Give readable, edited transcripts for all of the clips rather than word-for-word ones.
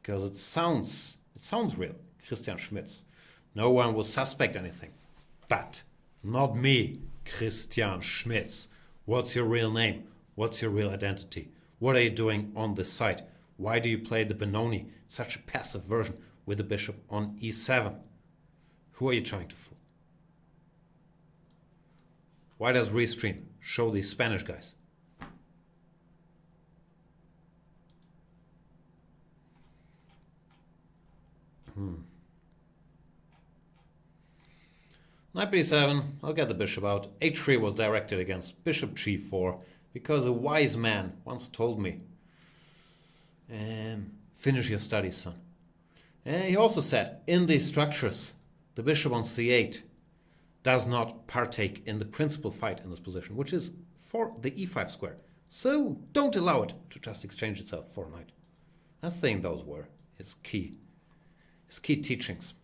because it sounds real. Christian Schmitz. No one will suspect anything. But not me, Christian Schmitz. What's your real name? What's your real identity? What are you doing on this side? Why do you play the Benoni, such a passive version, with the bishop on e7? Who are you trying to fool? Why does Restream show these Spanish guys? Knight b7, I'll get the bishop out. h3 was directed against bishop g4 because a wise man once told me, finish your studies, son. And he also said, in these structures, the bishop on c8 does not partake in the principal fight in this position, which is for the e5 square. So don't allow it to just exchange itself for a knight. I think those were his key teachings.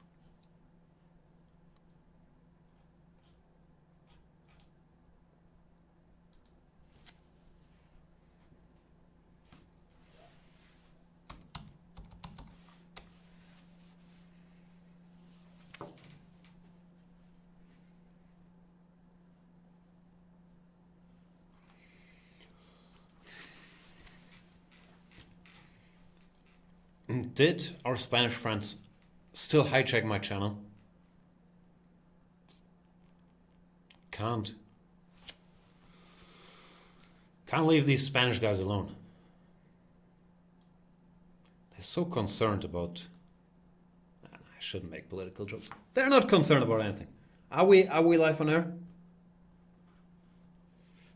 Did our Spanish friends still hijack my channel? Can't leave these Spanish guys alone. They're so concerned about... I shouldn't make political jokes. They're not concerned about anything. Are we live on air?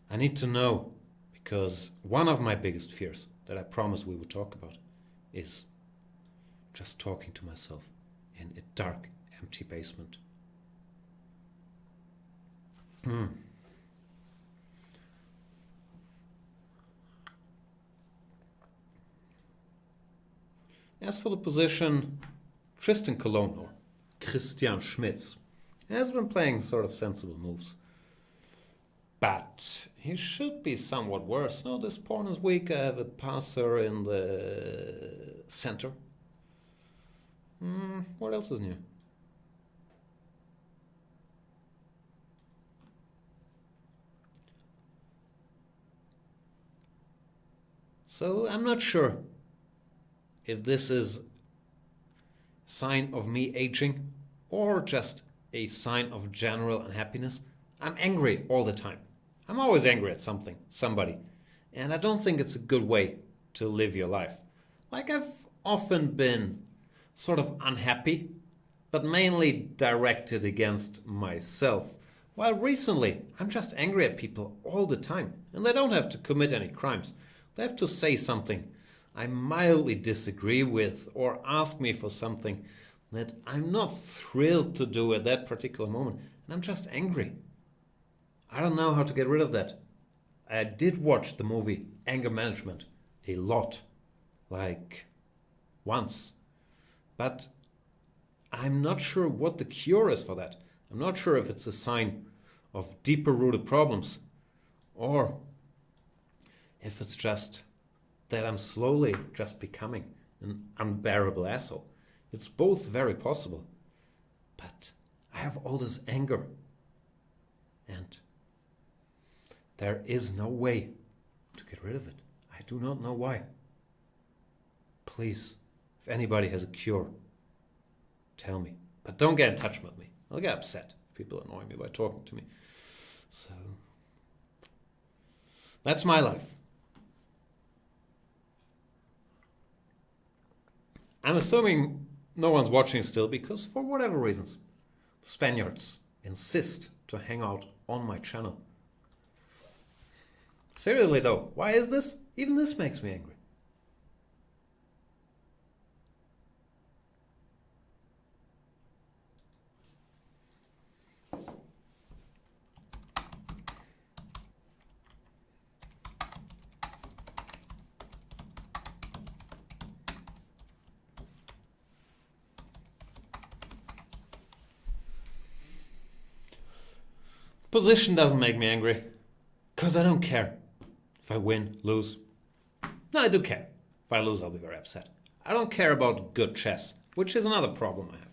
I need to know, because one of my biggest fears that I promised we would talk about is just talking to myself in a dark, empty basement. As for the position, Tristan Colon, or Christian Schmitz, has been playing sort of sensible moves. But he should be somewhat worse. No, this pawn is weak. I have a passer in the center. What else is new? So I'm not sure if this is a sign of me aging or just a sign of general unhappiness. I'm angry all the time. I'm always angry at something, somebody. And I don't think it's a good way to live your life. Like, I've often been sort of unhappy, but mainly directed against myself. While recently, I'm just angry at people all the time. And they don't have to commit any crimes. They have to say something I mildly disagree with or ask me for something that I'm not thrilled to do at that particular moment. And I'm just angry. I don't know how to get rid of that. I did watch the movie Anger Management a lot, like once. But I'm not sure what the cure is for that. I'm not sure if it's a sign of deeper rooted problems or if it's just that I'm slowly just becoming an unbearable asshole. It's both very possible. But I have all this anger. And there is no way to get rid of it. I do not know why. Please, if anybody has a cure, tell me. But don't get in touch with me. I'll get upset if people annoy me by talking to me. So, that's my life. I'm assuming no one's watching still because, for whatever reasons, Spaniards insist to hang out on my channel. Seriously though, why is this? Even this makes me angry. Position doesn't make me angry, because I don't care if I win, lose. No, I do care. If I lose, I'll be very upset. I don't care about good chess, which is another problem I have.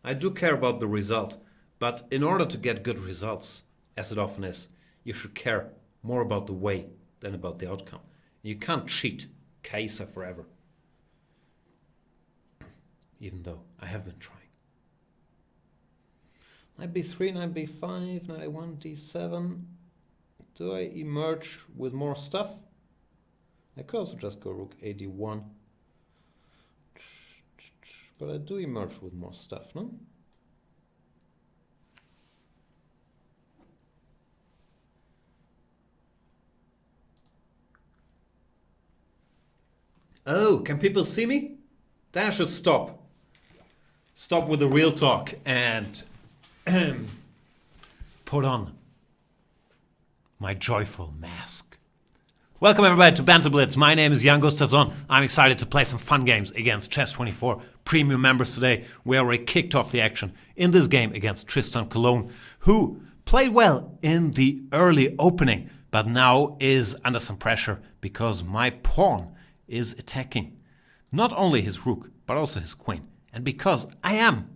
I do care about the result, but in order to get good results, as it often is, you should care more about the way than about the outcome. You can't cheat Kaiser forever. Even though I have been trying. Knight b3, knight b5, knight a1, d7. Do I emerge with more stuff? I could also just go rook a d1. But I do emerge with more stuff, no? Oh, can people see me? Then I should stop. Stop with the real talk and put on my joyful mask. Welcome everybody to Banter Blitz. My name is Jan Gustafsson. I'm excited to play some fun games against Chess24 premium members today. We already kicked off the action in this game against Tristan Cologne, who played well in the early opening, but now is under some pressure because my pawn is attacking not only his rook, but also his queen. And because I am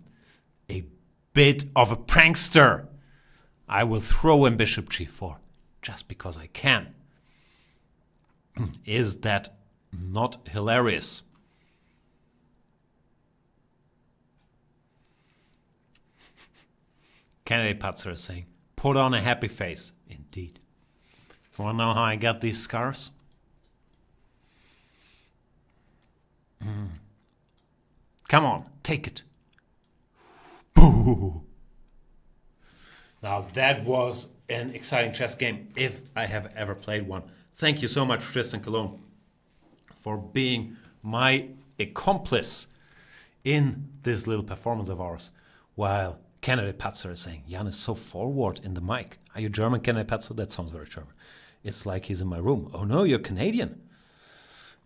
a bit of a prankster, I will throw in bishop g4 just because I can. Is that not hilarious? Candidate Patzer is saying, put on a happy face. Indeed. You want to know how I got these scars? Come on, take it. Boo! Now that was an exciting chess game, if I have ever played one. Thank you so much, Tristan Cologne, for being my accomplice in this little performance of ours. While Candidate Patzer is saying, Jan is so forward in the mic. Are you German, Candidate Patzer? That sounds very German. It's like he's in my room. Oh no, you're Canadian.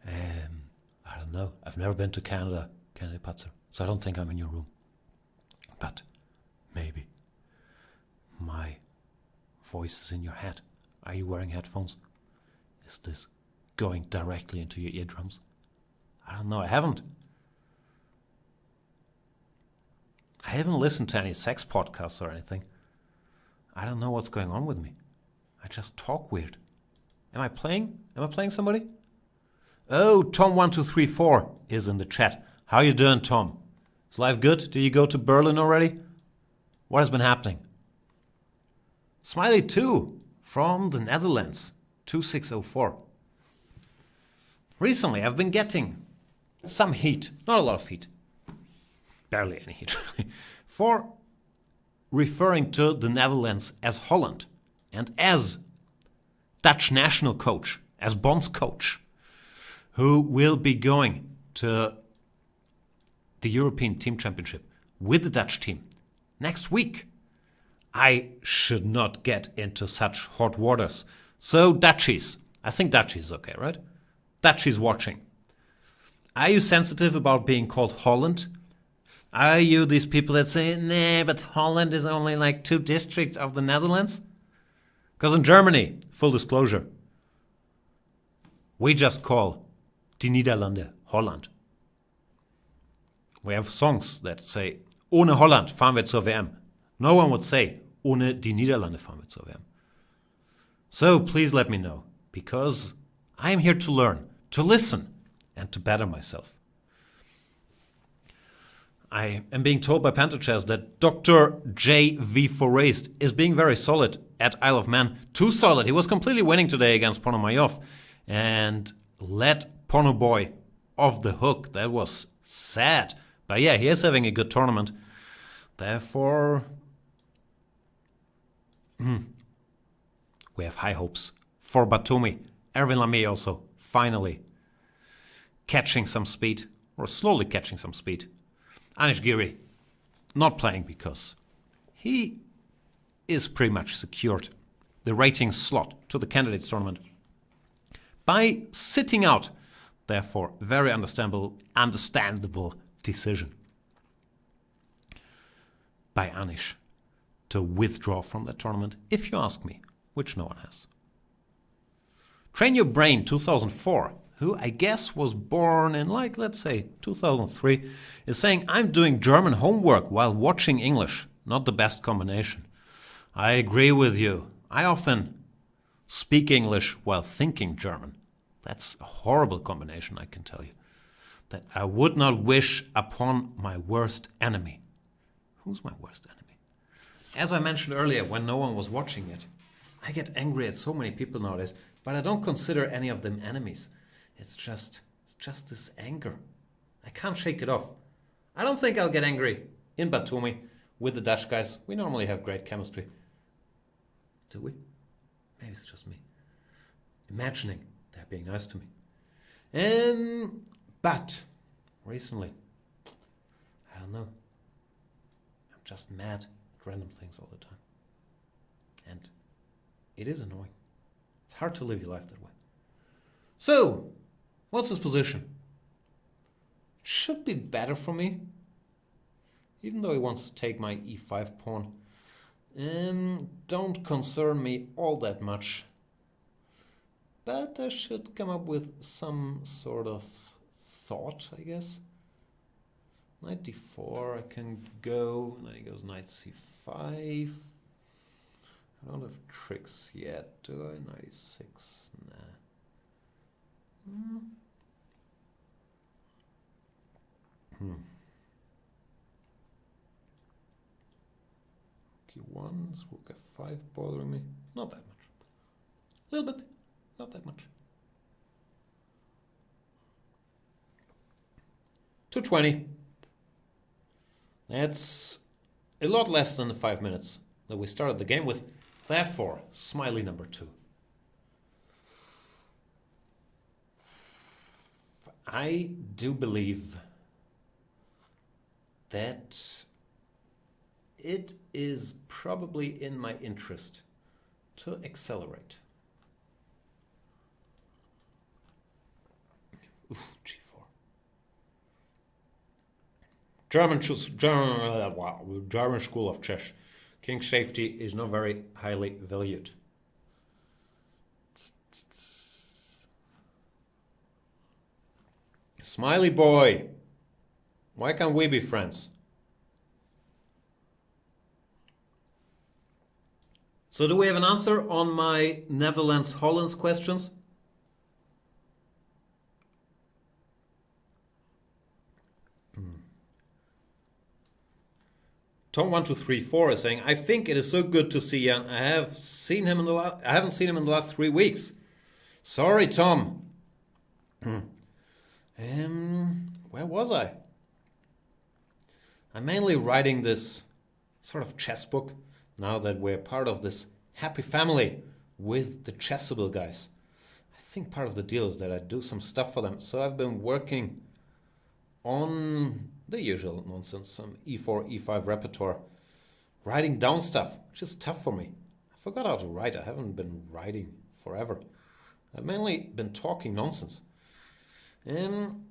I don't know. I've never been to Canada, Candidate Patzer, so I don't think I'm in your room. But maybe my voice is in your head. Are you wearing headphones? Is this going directly into your eardrums? I don't know. I haven't listened to any sex podcasts or anything. I don't know what's going on with me. I just talk weird. Am I playing? Am I playing somebody? Oh, Tom1234 is in the chat. How you doing, Tom? Is life good? Did you go to Berlin already? What has been happening? Smiley2 from the Netherlands, 2604. Recently, I've been getting some heat, not a lot of heat, barely any heat, for referring to the Netherlands as Holland and as Dutch national coach, as Bonds coach, who will be going to the European Team Championship with the Dutch team next week. I should not get into such hot waters. So Dutchies, I think Dutchies is okay, right? Dutchies watching. Are you sensitive about being called Holland? Are you these people that say, nah, but Holland is only like 2 districts of the Netherlands? Because in Germany, full disclosure, we just call die Niederlande Holland. We have songs that say, ohne Holland fahren wir zur WM. No one would say, ohne die Niederlande fahren wir zur WM. So please let me know, because I am here to learn, to listen, and to better myself. I am being told by Panther Chess that Dr. J.V. Forest is being very solid at Isle of Man. Too solid. He was completely winning today against Ponomarev and let Pono Boy off the hook. That was sad. But yeah, he is having a good tournament. Therefore, we have high hopes for Batumi. Erwin Lamy also finally catching some speed, or slowly catching some speed. Anish Giri not playing because he is pretty much secured the rating slot to the candidates tournament by sitting out. Therefore, very understandable decision by Anish to withdraw from that tournament, if you ask me, which no one has. Train Your Brain 2004. who I guess was born in, like, let's say 2003, is saying, I'm doing German homework while watching English. Not the best combination. I agree with you. I often speak English while thinking German. That's a horrible combination, I can tell you. That I would not wish upon my worst enemy. Who's my worst enemy? As I mentioned earlier, when no one was watching it, I get angry at so many people nowadays, but I don't consider any of them enemies. It's just this anger. I can't shake it off. I don't think I'll get angry in Batumi with the Dutch guys. We normally have great chemistry. Do we? Maybe it's just me. Imagining they're being nice to me. But recently, I don't know. I'm just mad at random things all the time. And it is annoying. It's hard to live your life that way. So, what's his position? Should be better for me. Even though he wants to take my e5 pawn. Don't concern me all that much. But I should come up with some sort of thought, I guess. Knight d4, I can go. And then he goes knight c5. I don't have tricks yet, do I? Knight e6, nah. Q1, rook f5 bothering me. Not that much. A little bit, not that much. 220. That's a lot less than the 5 minutes that we started the game with. Therefore, smiley number 2. I do believe that it is probably in my interest to accelerate. G4. German school of chess. King safety is not very highly valued. Smiley boy, why can't we be friends? So do we have an answer on my Netherlands-Hollands questions? Tom1234 is saying, I think it is so good to see Jan. I haven't seen him in the last 3 weeks. Sorry, Tom. Where was I? I'm mainly writing this sort of chess book now that we're part of this happy family with the Chessable guys. I think part of the deal is that I do some stuff for them. So I've been working on the usual nonsense, some e4, e5 repertoire, writing down stuff, which is tough for me. I forgot how to write. I haven't been writing forever. I've mainly been talking nonsense. And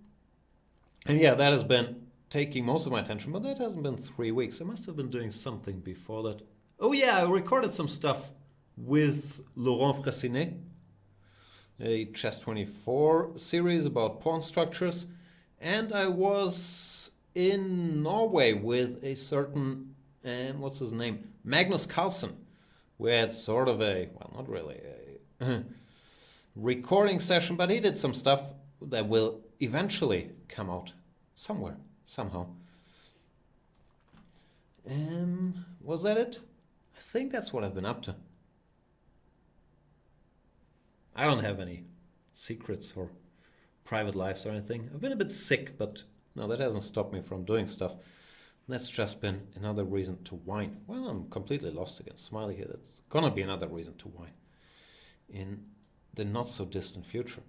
yeah, that has been taking most of my attention, but that hasn't been 3 weeks. I must have been doing something before that. Oh yeah, I recorded some stuff with Laurent Fressinet, a Chess24 series about pawn structures, and I was in Norway with a certain, what's his name, Magnus Carlsen. We had sort of a, well, not really a recording session, but he did some stuff that will eventually come out somewhere, somehow. Was that it? I think that's what I've been up to. I don't have any secrets or private lives or anything. I've been a bit sick, but no, that hasn't stopped me from doing stuff. That's just been another reason to whine. Well, I'm completely lost against Smiley here. That's gonna be another reason to whine in the not so distant future.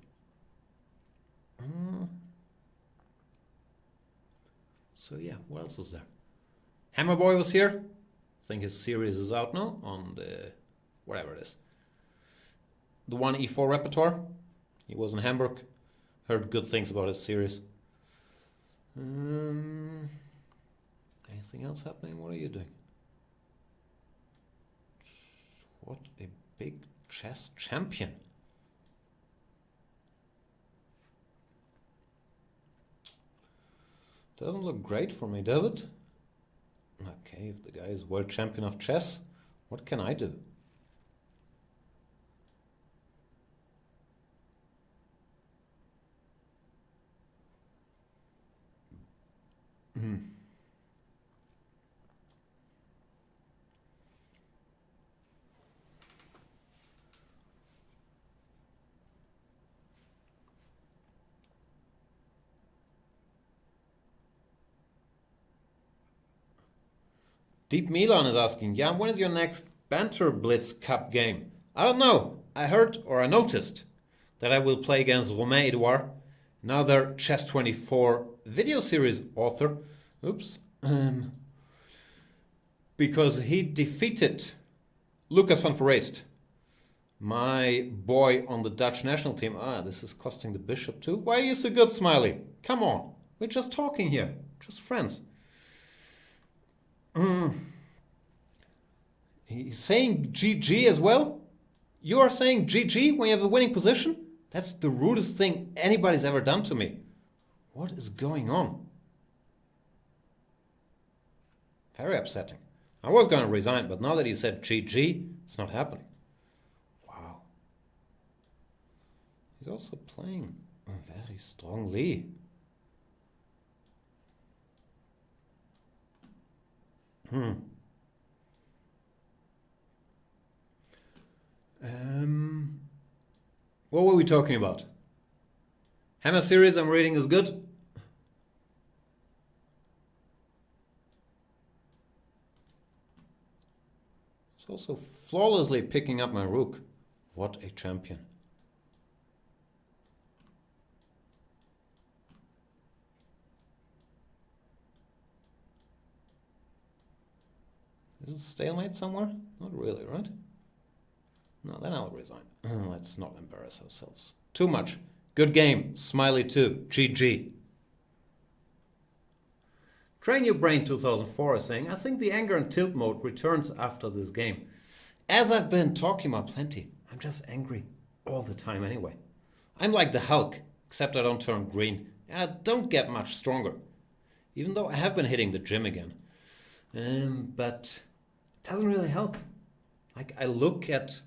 So yeah, what else is there? Hammerboy was here. I think his series is out now on the whatever it is. The one e4 repertoire. He was in Hamburg. Heard good things about his series. Anything else happening? What are you doing? What a big chess champion. Doesn't look great for me, does it? Okay, if the guy is world champion of chess, what can I do? Deep Milan is asking, Jan, when is your next Banter Blitz Cup game? I don't know. I heard or I noticed that I will play against Romain Edouard, another Chess24 video series author. Oops. Because he defeated Lucas van Verreest, my boy on the Dutch national team. This is costing the bishop too. Why are you so good, Smiley? Come on. We're just talking here. Just friends. He's saying GG as well? You are saying GG when you have a winning position? That's the rudest thing anybody's ever done to me. What is going on? Very upsetting. I was going to resign, but now that he said GG, it's not happening. Wow. He's also playing very strongly. What were we talking about? Hammer series I'm reading is good. It's also flawlessly picking up my rook. What a champion. Is it stalemate somewhere? Not really, right? No, then I'll resign. Let's not embarrass ourselves too much. Good game. Smiley too. GG. Train Your Brain 2004 is saying, I think the anger and tilt mode returns after this game. As I've been talking about plenty, I'm just angry all the time anyway. I'm like the Hulk, except I don't turn green and I don't get much stronger. Even though I have been hitting the gym again. But it doesn't really help. Like I look at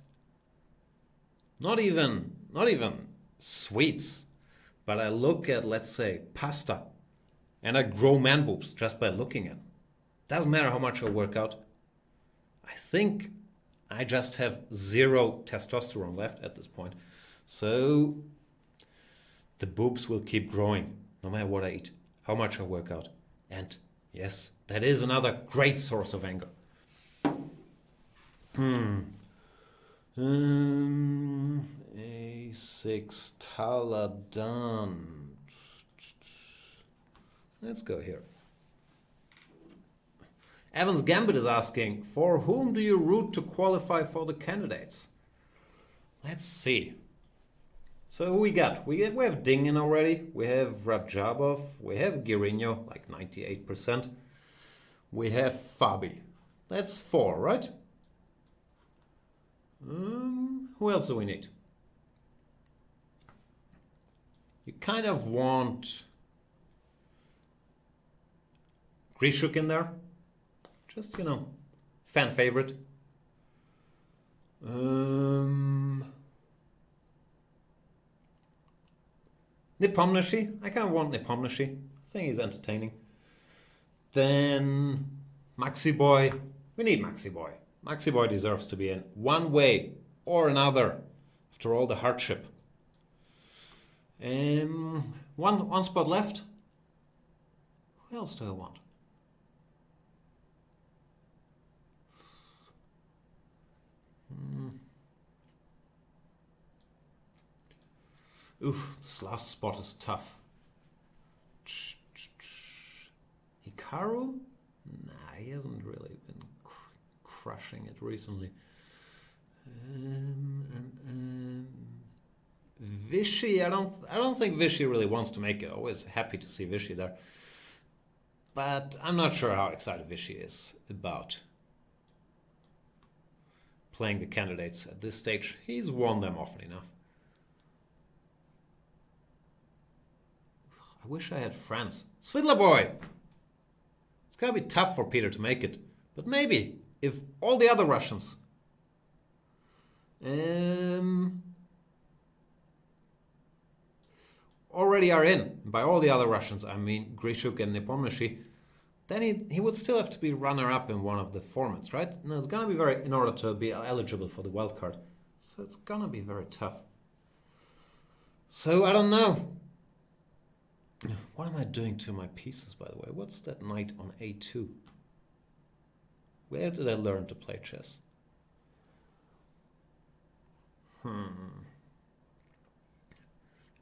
not even sweets, but I look at, let's say, pasta, and I grow man boobs just by looking at it. Doesn't matter how much I work out. I think I just have zero testosterone left at this point. So the boobs will keep growing no matter what I eat, how much I work out. And yes, that is another great source of anger. A6 Taladan. Let's go here. Evans Gambit is asking, for whom do you root to qualify for the candidates? Let's see. So who we got? We have Dingen already. We have Rajabov. We have Guerino, like 98%. We have Fabi. That's 4, right? Who else do we need? You kind of want Grishuk in there. Just, fan favorite. Nepomniachtchi. I kind of want Nepomniachtchi. I think he's entertaining. Then Maxi Boy. We need Maxi Boy. Maxi Boy deserves to be in one way or another after all the hardship. One spot left. Who else do I want? This last spot is tough. Hikaru? Nah, he hasn't really been crushing it recently. Vichy, I don't think Vichy really wants to make it. Always happy to see Vichy there. But I'm not sure how excited Vichy is about playing the candidates at this stage. He's won them often enough. I wish I had friends. Svidler boy! It's gonna be tough for Peter to make it. But maybe, if all the other Russians... already are in. By all the other Russians, I mean Grishuk and Nepomniachtchi. Then he would still have to be runner-up in one of the formats, right? And it's gonna be very... in order to be eligible for the wild card. So it's gonna be very tough. So, I don't know. What am I doing to my pieces, by the way? What's that knight on a2? Where did I learn to play chess?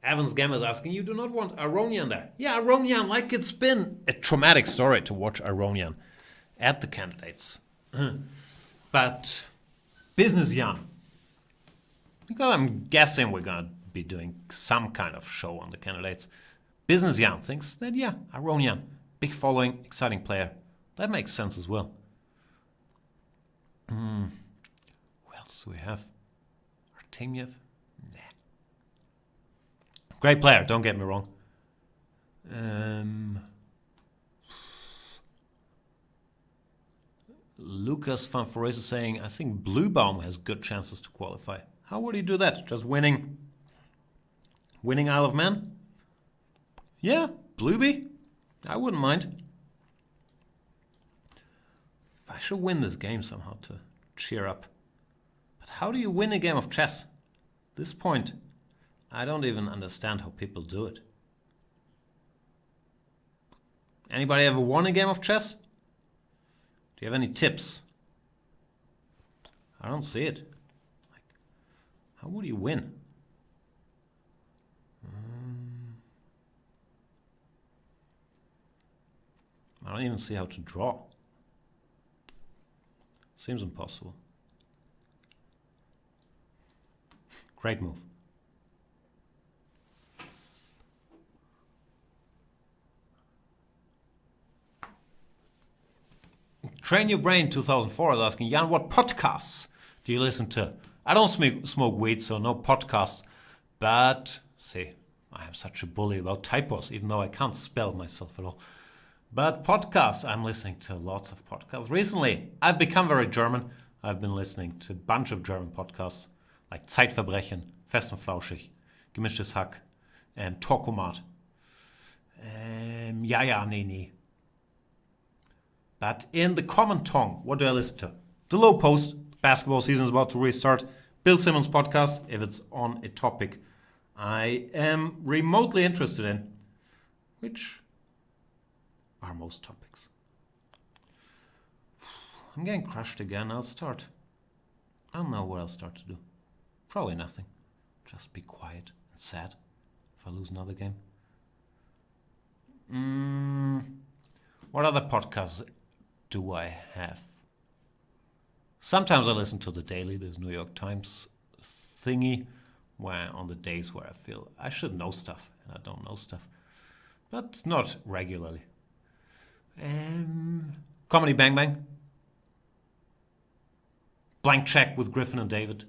Evans Gamma is asking, you do not want Aronian there. Yeah, Aronian, like it's been a traumatic story to watch Aronian at the candidates. But, business Jan. Because I'm guessing we're going to be doing some kind of show on the candidates. Business Jan thinks that, yeah, Aronian, big following, exciting player. That makes sense as well. Who else do we have? Artemiev? Nah. Great player, don't get me wrong. Lucas van Forest is saying, I think Bluebaum has good chances to qualify. How would he do that? Just winning Isle of Man? Yeah, Blueby. I wouldn't mind. I should win this game somehow to cheer up. But how do you win a game of chess? At this point, I don't even understand how people do it. Anybody ever won a game of chess? Do you have any tips? I don't see it. Like, how would you win? I don't even see how to draw. Seems impossible. Great move. Train Your Brain 2004 is asking, Jan, what podcasts do you listen to? I don't smoke weed, so no podcasts. But, see, I am such a bully about typos, even though I can't spell myself at all. But podcasts, I'm listening to lots of podcasts. Recently, I've become very German. I've been listening to a bunch of German podcasts, like Zeitverbrechen, Fest und Flauschig, Gemischtes Hack, Talkomat, Ja, ja, nee, nee. But in the common tongue, what do I listen to? The Low Post, basketball season is about to restart. Bill Simmons' podcast, if it's on a topic I am remotely interested in, which are most topics. I'm getting crushed again. I'll start. I don't know what I'll start to do. Probably nothing. Just be quiet and sad if I lose another game. What other podcasts do I have? Sometimes I listen to The Daily, this New York Times thingy, where on the days where I feel I should know stuff and I don't know stuff. But not regularly. Comedy Bang Bang. Blank Check with Griffin and David.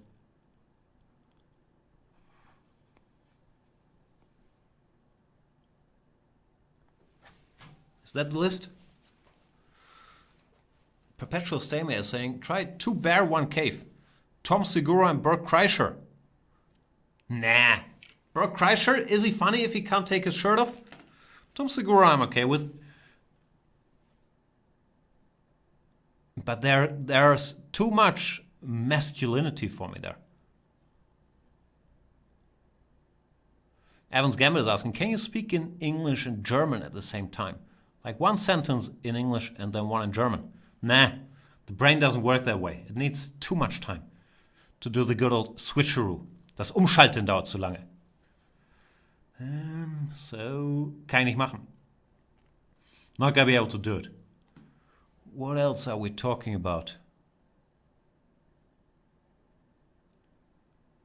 Is that the list? Perpetual Stalemate is saying, try 2 Bear, 1 Cave. Tom Segura and Bert Kreischer. Nah. Bert Kreischer, is he funny if he can't take his shirt off? Tom Segura I'm okay with. But there's too much masculinity for me there. Evans Gambit is asking, can you speak in English and German at the same time? Like one sentence in English and then one in German. Nah, the brain doesn't work that way. It needs too much time to do the good old switcheroo. Das Umschalten dauert zu lange. So, kann ich nicht machen. Not gonna be able to do it. What else are we talking about?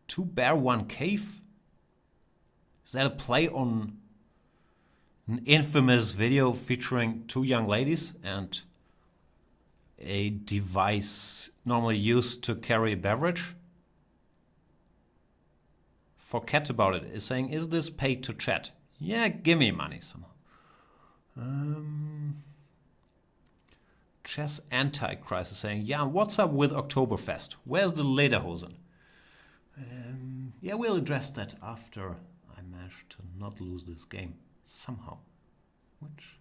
2 Bear, 1 Cave? Is that a play on an infamous video featuring 2 young ladies and a device normally used to carry a beverage? Forget about it. It's saying, is this paid to chat? Yeah, give me money somehow. Chess Antichrist is saying, yeah, what's up with Oktoberfest? Where's the Lederhosen? Yeah, we'll address that after I manage to not lose this game somehow. Which,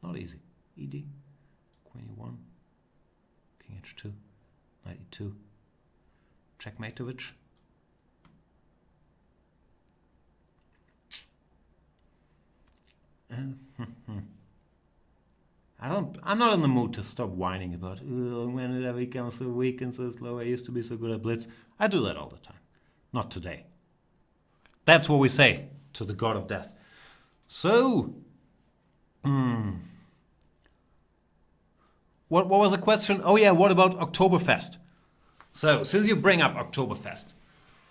not easy. ED, Queen E1, King H2, Knight E2, Checkmateovich. I'm not in the mood to stop whining about when it becomes so weak and so slow. I used to be so good at Blitz. I do that all the time. Not today. That's what we say to the god of death. So, what was the question? Oh yeah, what about Oktoberfest? So, since you bring up Oktoberfest,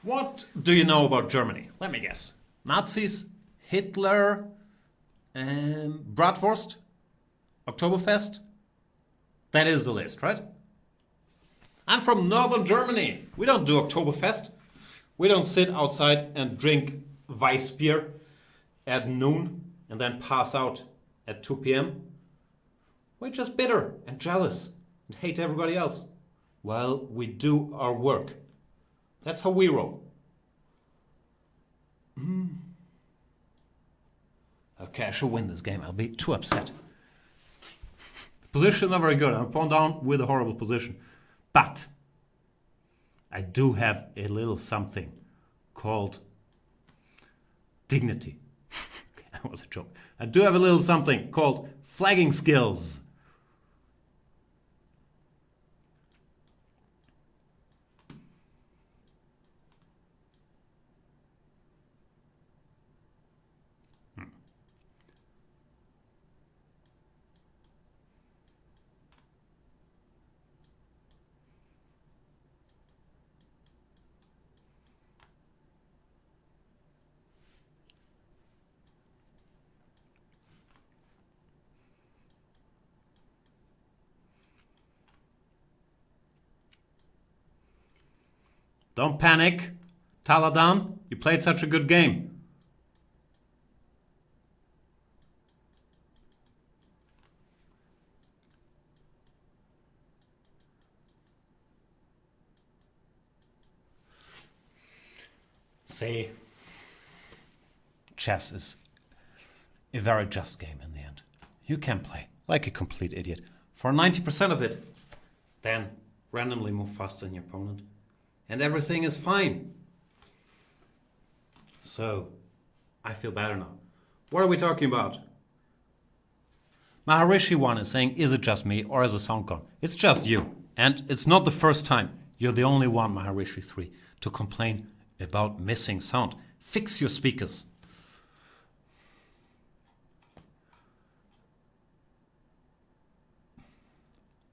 what do you know about Germany? Let me guess. Nazis, Hitler, Bratwurst, Oktoberfest. That is the list, right? I'm from northern Germany. We don't do Oktoberfest. We don't sit outside and drink Weissbier at noon and then pass out at 2 p.m. We're just bitter and jealous and hate everybody else. Well, we do our work. That's how we roll. Okay, I should win this game. I'll be too upset. Position not very good. I'm pawn down with a horrible position. But I do have a little something called dignity. That was a joke. I do have a little something called flagging skills. Don't panic. Taladan, you played such a good game. Say, chess is a very just game in the end. You can play like a complete idiot for 90% of it, then randomly move faster than your opponent, and everything is fine. So, I feel better now. What are we talking about? Maharishi1 is saying, is it just me or is the sound gone? It's just you. And it's not the first time. You're the only one, Maharishi3, to complain about missing sound. Fix your speakers.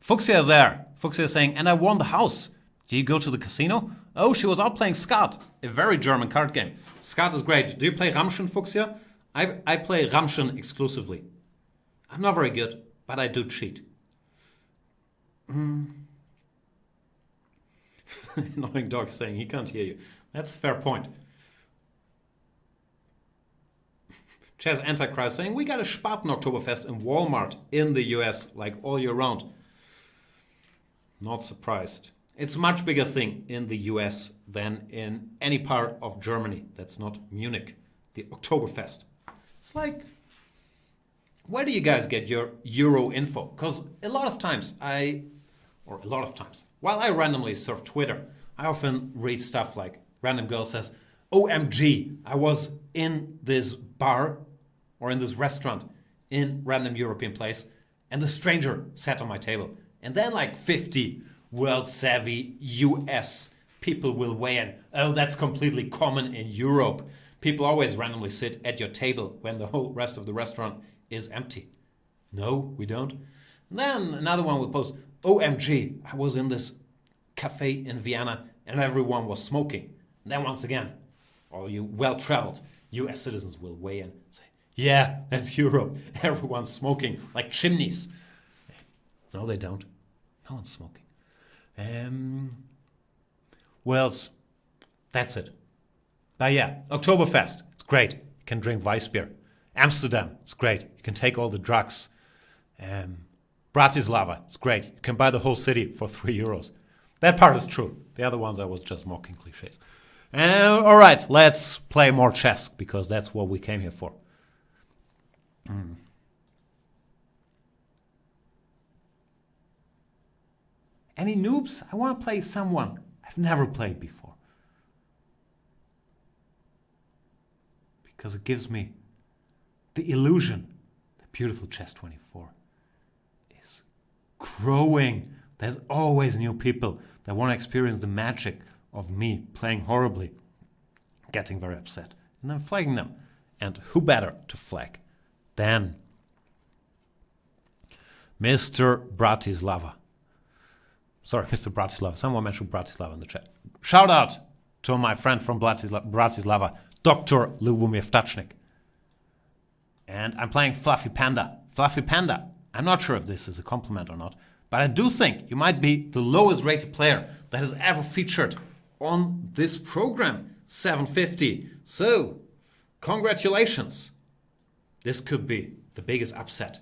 Fuchsia is there. Fuchsia is saying, and I won the house. Do you go to the casino? Oh, she was out playing Skat, a very German card game. Skat is great. Do you play Ramschen, Fuchsia? I play Ramschen exclusively. I'm not very good, but I do cheat. Annoying dog saying he can't hear you. That's a fair point. Chess Antichrist saying, we got a Spaten Oktoberfest in Walmart in the US, like all year round. Not surprised. It's a much bigger thing in the US than in any part of Germany that's not Munich. The Oktoberfest. It's like, where do you guys get your Euro info? Because a lot of times, while I randomly surf Twitter, I often read stuff like, random girl says, OMG, I was in this bar or in this restaurant in random European place and the stranger sat on my table. And then like 50 world-savvy US people will weigh in. Oh, that's completely common in Europe. People always randomly sit at your table when the whole rest of the restaurant is empty. No, we don't. And then another one will post, OMG, I was in this cafe in Vienna and everyone was smoking. And then once again, all you well-traveled US citizens will weigh in and say, yeah, that's Europe. Everyone's smoking like chimneys. No, they don't. No one's smoking. Well, that's it. But yeah, Oktoberfest. It's great. You can drink Weissbier. Amsterdam, it's great. You can take all the drugs. Bratislava, it's great. You can buy the whole city for €3. That part is true. The other ones I was just mocking cliches. All right, let's play more chess, because that's what we came here for. Any noobs? I want to play someone I've never played before. Because it gives me the illusion that beautiful chess 24 is growing. There's always new people that want to experience the magic of me playing horribly, getting very upset, and then flagging them. And who better to flag than Mr. Bratislava? Sorry, Mr. Bratislava. Someone mentioned Bratislava in the chat. Shout out to my friend from Bratislava, Dr. Lubomir Vtačnik. And I'm playing Fluffy Panda. Fluffy Panda. I'm not sure if this is a compliment or not, but I do think you might be the lowest rated player that has ever featured on this program, 750. So, congratulations. This could be the biggest upset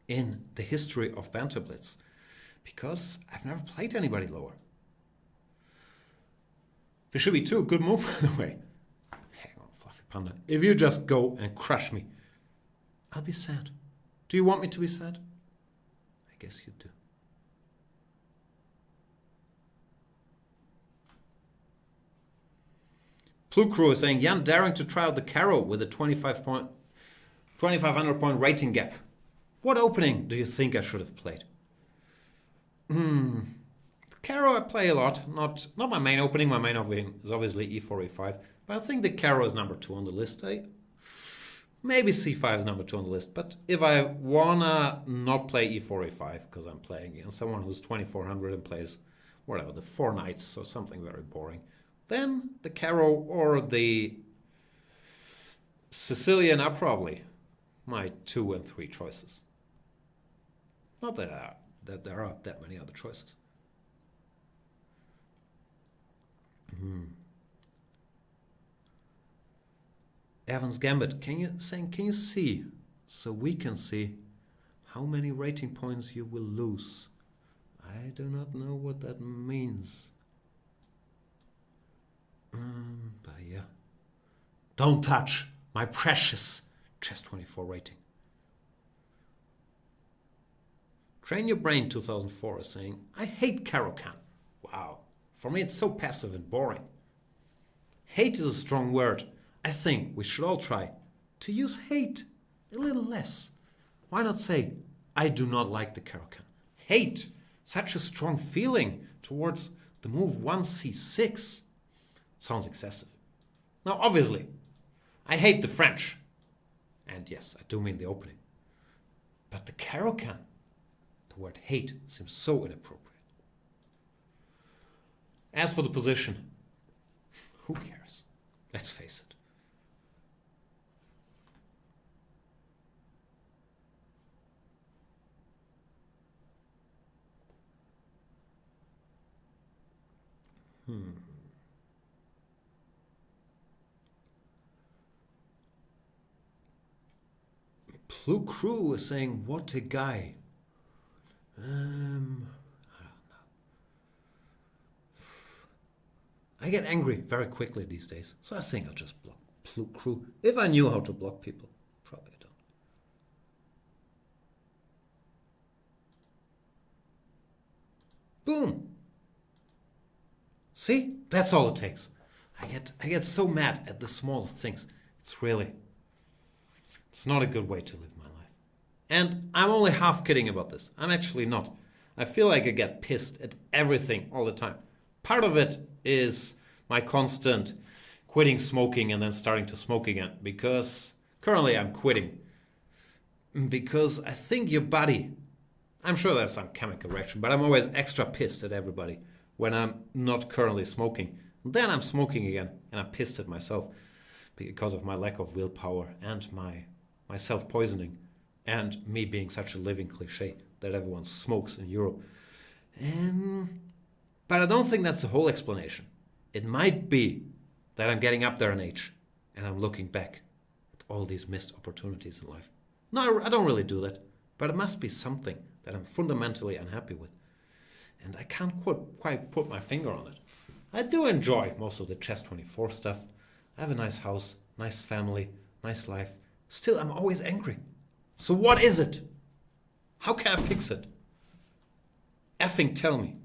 in the history of Banter Blitz, because I've never played anybody lower. Bishop e2, good move, by the way. Hang on, Fluffy Panda. If you just go and crush me, I'll be sad. Do you want me to be sad? I guess you do. Plukro is saying, Jan daring to try out the Caro with a 2,500 point rating gap. What opening do you think I should have played? Caro I play a lot. Not my main opening. My main opening is obviously e4, e5. But I think the Caro is number 2 on the list. Maybe c5 is number 2 on the list. But if I wanna not play e4, e5, because I'm playing against someone who's 2,400 and plays, whatever, the 4 knights or something very boring, then the Caro or the Sicilian are probably my 2 and 3 choices. Not that there are that many other choices. Evans Gambit, can you see, so we can see how many rating points you will lose? I do not know what that means. But yeah. Don't touch my precious Chess 24 rating. Train Your Brain 2004 is saying, I hate Caro-Kann. Wow. For me it's so passive and boring. Hate is a strong word. I think we should all try to use hate a little less. Why not say, I do not like the Caro-Kann. Hate, such a strong feeling towards the move 1c6. Sounds excessive. Now, obviously, I hate the French. And yes, I do mean the opening. But the Caro-Kann, the word hate seems so inappropriate. As for the position, who cares? Let's face it. Plu Crew is saying, what a guy. I don't know. I get angry very quickly these days, so I think I'll just block Plu Crew. If I knew how to block people, probably I don't. Boom. See? That's all it takes. I get so mad at the small things. It's not a good way to live my life. And I'm only half kidding about this. I'm actually not. I feel like I get pissed at everything all the time. Part of it is my constant quitting smoking and then starting to smoke again. Because currently I'm quitting. Because I think your body, I'm sure there's some chemical reaction, but I'm always extra pissed at everybody when I'm not currently smoking. Then I'm smoking again and I'm pissed at myself because of my lack of willpower and my self-poisoning and me being such a living cliche that everyone smokes in Europe. But I don't think that's the whole explanation. It might be that I'm getting up there in age and I'm looking back at all these missed opportunities in life. No, I don't really do that. But it must be something that I'm fundamentally unhappy with. And I can't quite put my finger on it. I do enjoy most of the Chess24 stuff. I have a nice house, nice family, nice life. Still, I'm always angry. So what is it? How can I fix it? Effing tell me.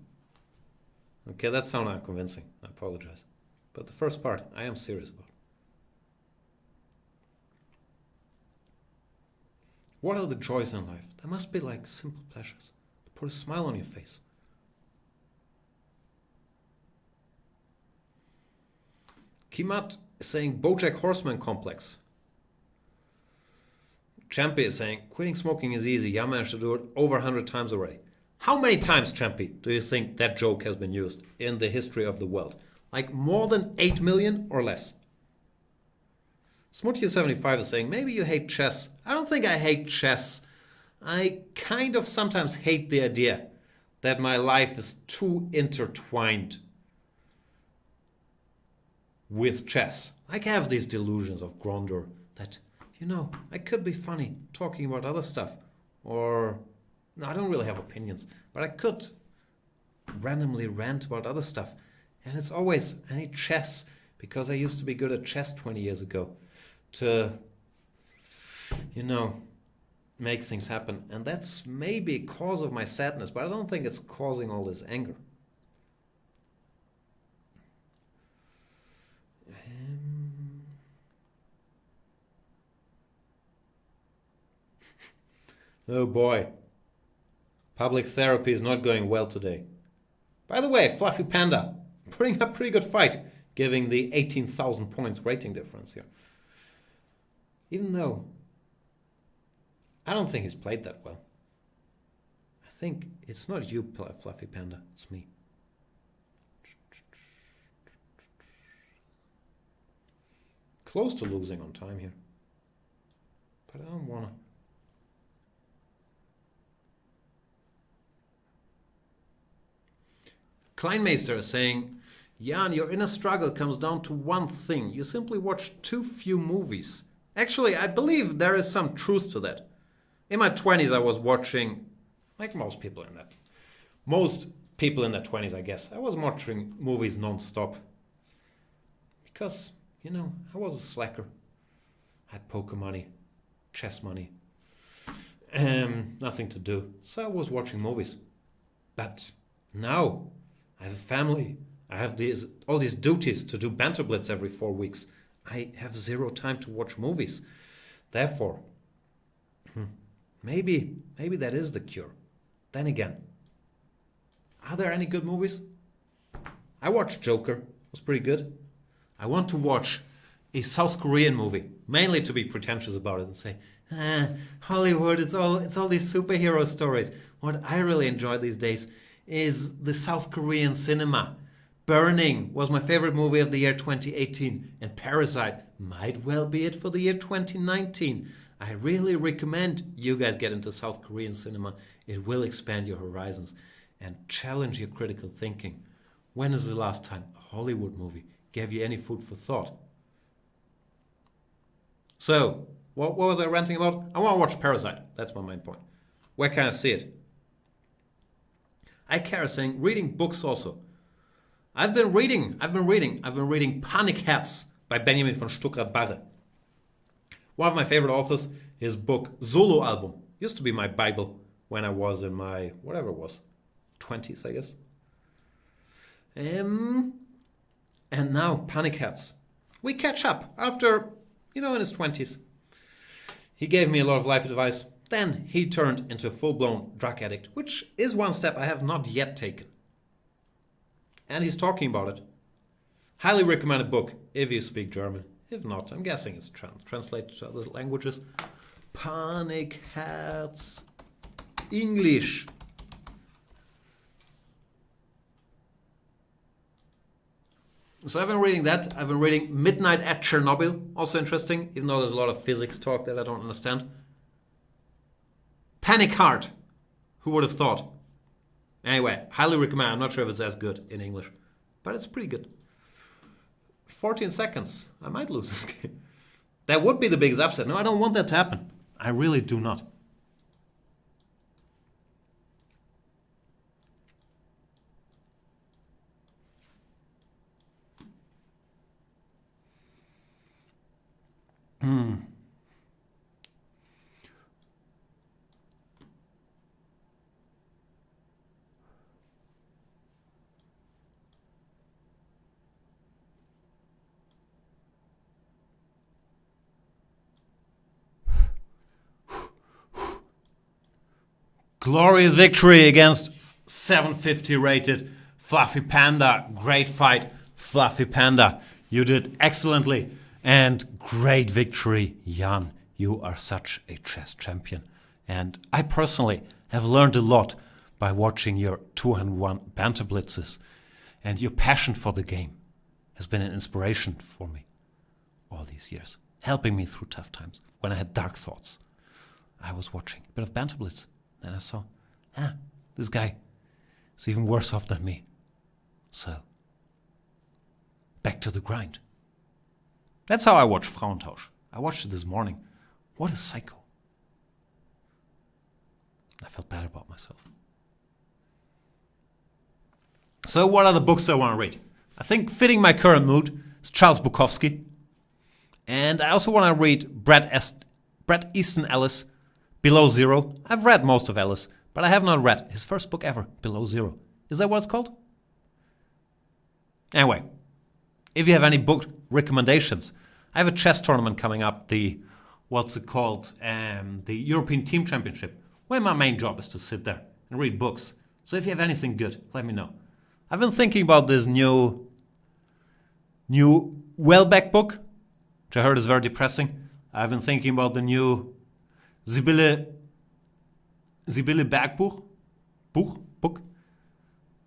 Okay, that sounded unconvincing. I apologize. But the first part, I am serious about. What are the joys in life? There must be like simple pleasures. To put a smile on your face. Kimat is saying BoJack Horseman complex. Champy is saying quitting smoking is easy. Jan managed to do it over 100 times already. How many times, Champy, do you think that joke has been used in the history of the world? Like more than 8 million or less? Smoothie75 is saying, maybe you hate chess. I don't think I hate chess. I kind of sometimes hate the idea that my life is too intertwined with chess. I have these delusions of grandeur that, I could be funny talking about other stuff. Or, no, I don't really have opinions, but I could randomly rant about other stuff. And it's always, I need chess, because I used to be good at chess 20 years ago. To, make things happen. And that's maybe a cause of my sadness, but I don't think it's causing all this anger. Oh boy. Public therapy is not going well today. By the way, Fluffy Panda, putting up a pretty good fight, giving the 18,000 points rating difference here. Even though I don't think he's played that well. I think it's not you, Fluffy Panda, it's me. Close to losing on time here. But I don't want to. Kleinmeister is saying, Jan, your inner struggle comes down to one thing. You simply watch too few movies. Actually, I believe there is some truth to that. In my 20s, I was watching, like most people in their 20s, I guess, I was watching movies non-stop. Because, I was a slacker. I had poker money, chess money, nothing to do. So I was watching movies. But now I have a family. I have all these duties to do Banter Blitz every 4 weeks. I have zero time to watch movies. Therefore, maybe that is the cure. Then again, are there any good movies? I watched Joker. It was pretty good. I want to watch a South Korean movie, mainly to be pretentious about it and say, Hollywood, it's all these superhero stories. What I really enjoy these days is the South Korean cinema. Burning was my favorite movie of the year 2018, and Parasite might well be it for the year 2019. I really recommend you guys get into South Korean cinema. It will expand your horizons and challenge your critical thinking. When is the last time a Hollywood movie gave you any food for thought? So, what was I ranting about? I want to watch Parasite. That's my main point. Where can I see it? I care saying reading books also. I've been reading Panic Hats by Benjamin von Stuckrad-Barre. One of my favorite authors, his book Solo Album, used to be my Bible when I was in my, 20s, I guess. And now Panic Hats. We catch up after, in his 20s. He gave me a lot of life advice. Then he turned into a full-blown drug addict, which is one step I have not yet taken. And he's talking about it. Highly recommended book if you speak German. If not, I'm guessing it's translated to other languages. Panic Hats English. So I've been reading that. I've been reading Midnight at Chernobyl. Also interesting, even though there's a lot of physics talk that I don't understand. Panic Heart. Who would have thought? Anyway, highly recommend. I'm not sure if it's as good in English, but it's pretty good. 14 seconds. I might lose this game. That would be the biggest upset. No, I don't want that to happen. I really do not. Glorious victory against 750 rated Fluffy Panda. Great fight, Fluffy Panda. You did excellently. And great victory, Jan. You are such a chess champion. And I personally have learned a lot by watching your 201 Banter Blitzes. And your passion for the game has been an inspiration for me all these years, helping me through tough times. When I had dark thoughts, I was watching a bit of Banter Blitz. Then I saw, this guy is even worse off than me. So, back to the grind. That's how I watch Frauentausch. I watched it this morning. What a psycho. I felt bad about myself. So what are the books I want to read? I think fitting my current mood is Charles Bukowski. And I also want to read Bret Easton Ellis, Below Zero. I've read most of Ellis, but I have not read his first book ever, Below Zero. Is that what it's called? Anyway, if you have any book recommendations, I have a chess tournament coming up, the European Team Championship, where my main job is to sit there and read books. So if you have anything good, let me know. I've been thinking about this new Welbeck book, which I heard is very depressing. I've been thinking about the new Sibylle Bergbuch book,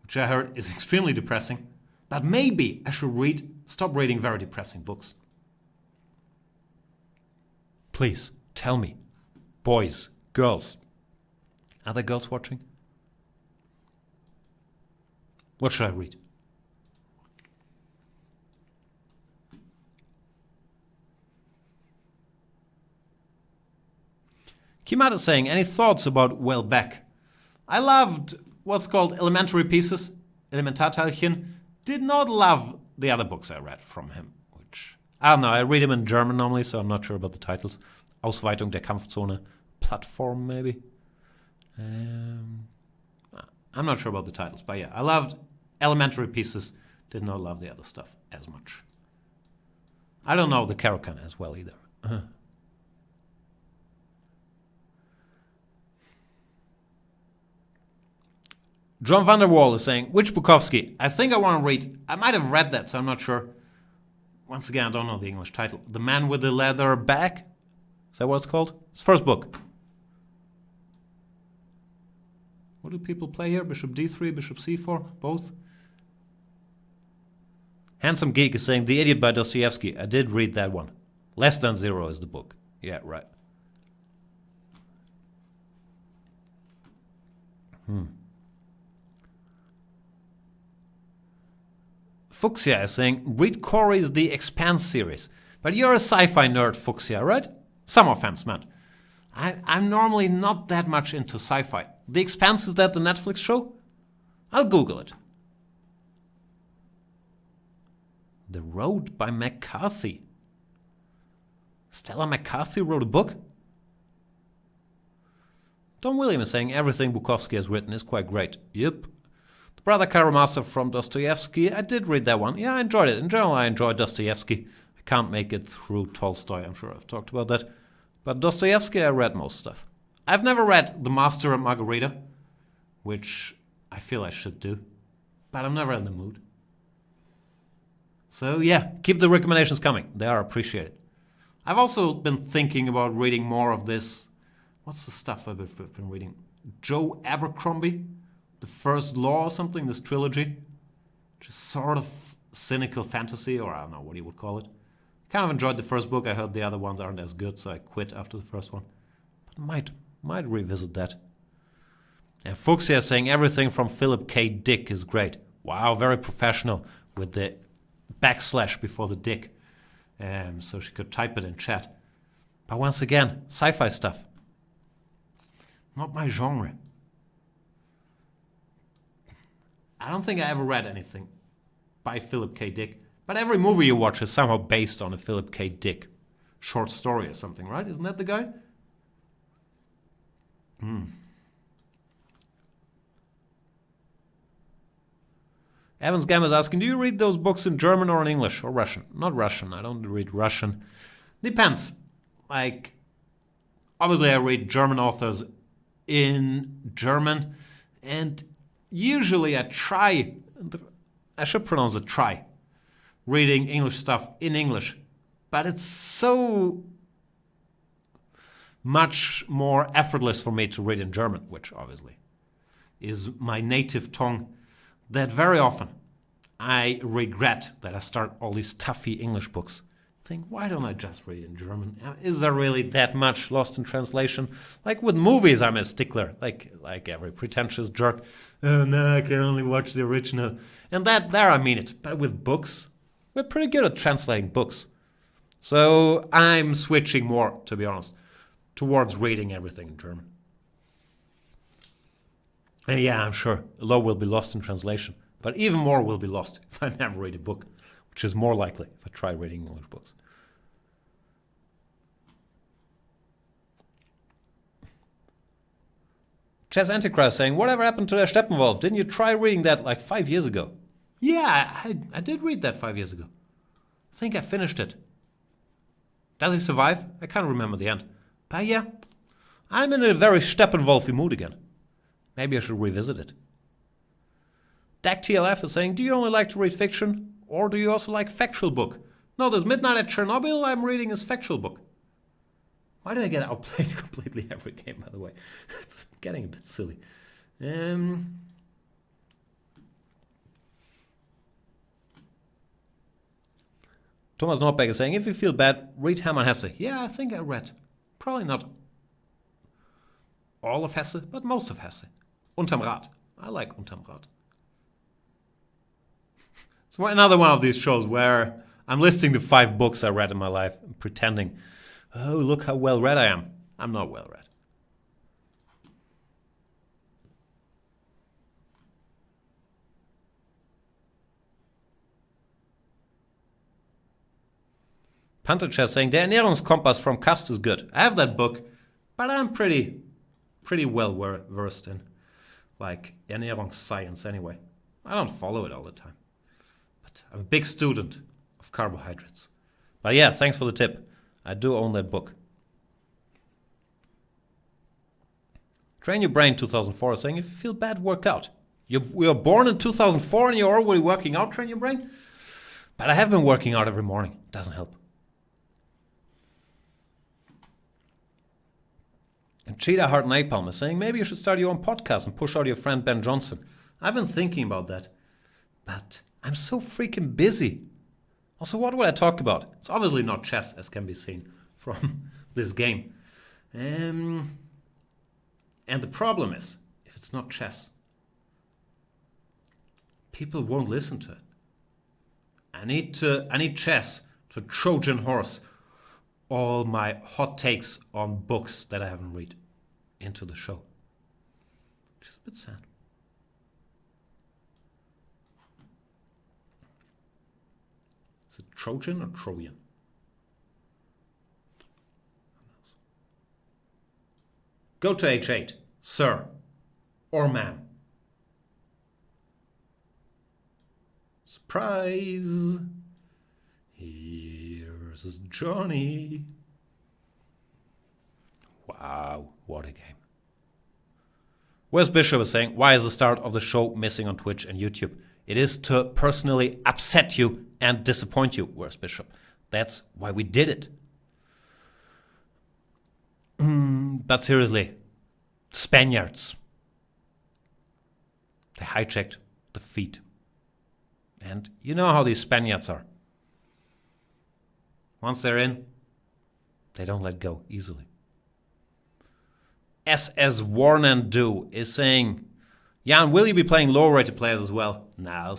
which I heard is extremely depressing. But maybe I should stop reading very depressing books. Please, tell me, boys, girls, are there girls watching? What should I read? Kimata saying, any thoughts about Welbeck? I loved what's called Elementary Pieces, Elementarteilchen. Did not love the other books I read from him, which, I don't know, I read him in German normally, so I'm not sure about the titles. Ausweitung der Kampfzone, Plattform maybe. I'm not sure about the titles, but yeah, I loved Elementary Pieces. Did not love the other stuff as much. I don't know the Caro-Kann as well either. John van der Wall is saying, which Bukowski? I think I want to read. I might have read that, so I'm not sure. Once again, I don't know the English title. The Man with the Leather Bag? Is that what it's called? It's first book. What do people play here? Bishop d3, bishop c4, both? Handsome Geek is saying, The Idiot by Dostoevsky. I did read that one. Less Than Zero is the book. Yeah, right. Fuchsia is saying, read Corey's The Expanse series. But you're a sci-fi nerd, Fuchsia, right? Summer fans, man. I'm normally not that much into sci-fi. The Expanse, is that the Netflix show? I'll Google it. The Road by McCarthy. Stella McCarthy wrote a book? Don William is saying everything Bukowski has written is quite great. Yep. The Brother Karamazov from Dostoevsky, I did read that one. Yeah, I enjoyed it. In general, I enjoyed Dostoevsky. I can't make it through Tolstoy. I'm sure I've talked about that. But Dostoevsky, I read most stuff. I've never read The Master and Margarita, which I feel I should do. But I'm never in the mood. So yeah, keep the recommendations coming. They are appreciated. I've also been thinking about reading more of this. What's the stuff I've been reading? Joe Abercrombie, The First Law or something, this trilogy. Just sort of cynical fantasy, or I don't know what you would call it. Kind of enjoyed the first book. I heard the other ones aren't as good, so I quit after the first one. But might revisit that. And Fuchsia is saying everything from Philip K. Dick is great. Wow, very professional with the backslash before the dick. so she could type it in chat. But once again, sci-fi stuff. Not my genre. I don't think I ever read anything by Philip K. Dick. But every movie you watch is somehow based on a Philip K. Dick short story or something, right? Isn't that the guy? Evans Gam is asking, do you read those books in German or in English or Russian? Not Russian. I don't read Russian. Depends. Like, obviously I read German authors in German, and usually I should pronounce it try, reading English stuff in English. But it's so much more effortless for me to read in German, which obviously is my native tongue, that very often I regret that I start all these toughy English books. Think, why don't I just read in German? Is there really that much lost in translation? Like with movies, I'm a stickler, like every pretentious jerk. Oh no, I can only watch the original. And there I mean it. But with books, we're pretty good at translating books. So I'm switching more, to be honest, towards reading everything in German. And yeah, I'm sure a lot will be lost in translation. But even more will be lost if I never read a book, which is more likely if I try reading English books. Chess Antichrist saying, whatever happened to der Steppenwolf? Didn't you try reading that like 5 years ago? Yeah, I did read that 5 years ago. I think I finished it. Does he survive? I can't remember the end. But yeah, I'm in a very Steppenwolfy mood again. Maybe I should revisit it. Dak TLF is saying, do you only like to read fiction? Or do you also like factual book? No, this Midnight at Chernobyl I'm reading is factual book. Why did I get outplayed completely every game, by the way? It's getting a bit silly. Thomas Nordbeck is saying, if you feel bad, read Hermann Hesse. Yeah, I think I read. Probably not all of Hesse, but most of Hesse. Unterm Rad. I like Unterm Rad. It's another one of these shows where I'm listing the 5 books I read in my life and pretending, oh, look how well read I am. I'm not well read. Panther Chess saying, der Ernährungskompass from Kast is good. I have that book, but I'm pretty well versed in like Ernährungsscience anyway. I don't follow it all the time. But I'm a big student of carbohydrates. But yeah, thanks for the tip. I do own that book. Train Your Brain 2004 is saying, if you feel bad, work out. You were born in 2004 and you're already working out, Train Your Brain? But I have been working out every morning. It doesn't help. And Cheetah Heart Napalm is saying, maybe you should start your own podcast and push out your friend Ben Johnson. I've been thinking about that. But I'm so freaking busy. Also, what will I talk about? It's obviously not chess, as can be seen from this game. And the problem is, if it's not chess, people won't listen to it. I need chess to Trojan horse all my hot takes on books that I haven't read into the show. Which is a bit sad. Is it Trojan or Trojan? Go to H8, sir or ma'am. Surprise! Here's Johnny. Wow, what a game. Wes Bishop is saying, why is the start of the show missing on Twitch and YouTube? It is to personally upset you and disappoint you, Wes Bishop. That's why we did it. But seriously, Spaniards. They hijacked the feed. And you know how these Spaniards are. Once they're in, they don't let go easily. SS Warnandu is saying, Jan, will you be playing lower rated players as well? No,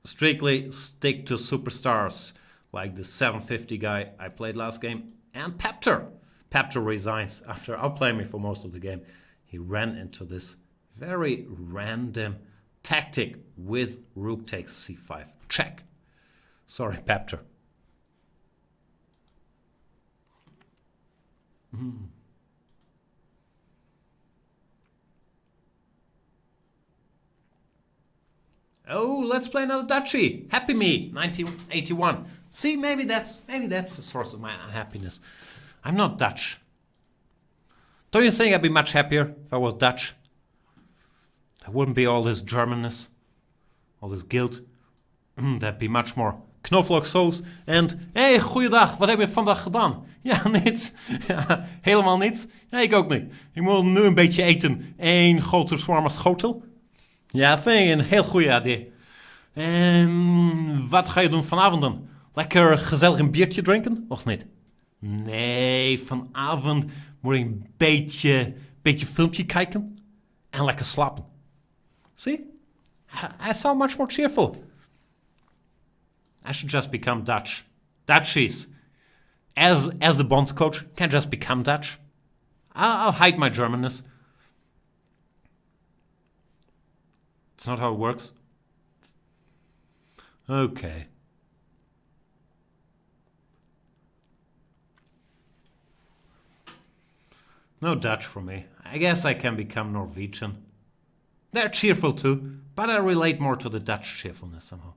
strictly stick to superstars like the 750 guy I played last game, and Pepter. Pepter resigns after outplaying me for most of the game. He ran into this very random tactic with rook takes c5. Check. Sorry, Pepter. Oh, let's play another Dutchie. Happy Me, 1981. See, maybe that's the source of my unhappiness. I'm not Dutch. Don't you think I'd be much happier if I was Dutch? There wouldn't be all this Germanness, all this guilt. There'd be much more knoflooksaus en hey, goeiedag, wat heb je vandaag gedaan? Ja, niets. Ja, helemaal niets. Ja, ik ook niet. Ik moet nu een beetje eten. Eén grote zwarme schotel. Ja, vind ik een heel goed idee. En wat ga je doen vanavond dan? Lekker gezellig een biertje drinken, of niet? Nee, vanavond moet ik een beetje filmpje kijken en lekker slapen. See? I sound much more cheerful. I should just become Dutch. Dutchies. As the bonds coach, can't just become Dutch. I'll hide my Germanness. It's not how it works. Okay. No Dutch for me. I guess I can become Norwegian. They're cheerful too, but I relate more to the Dutch cheerfulness somehow.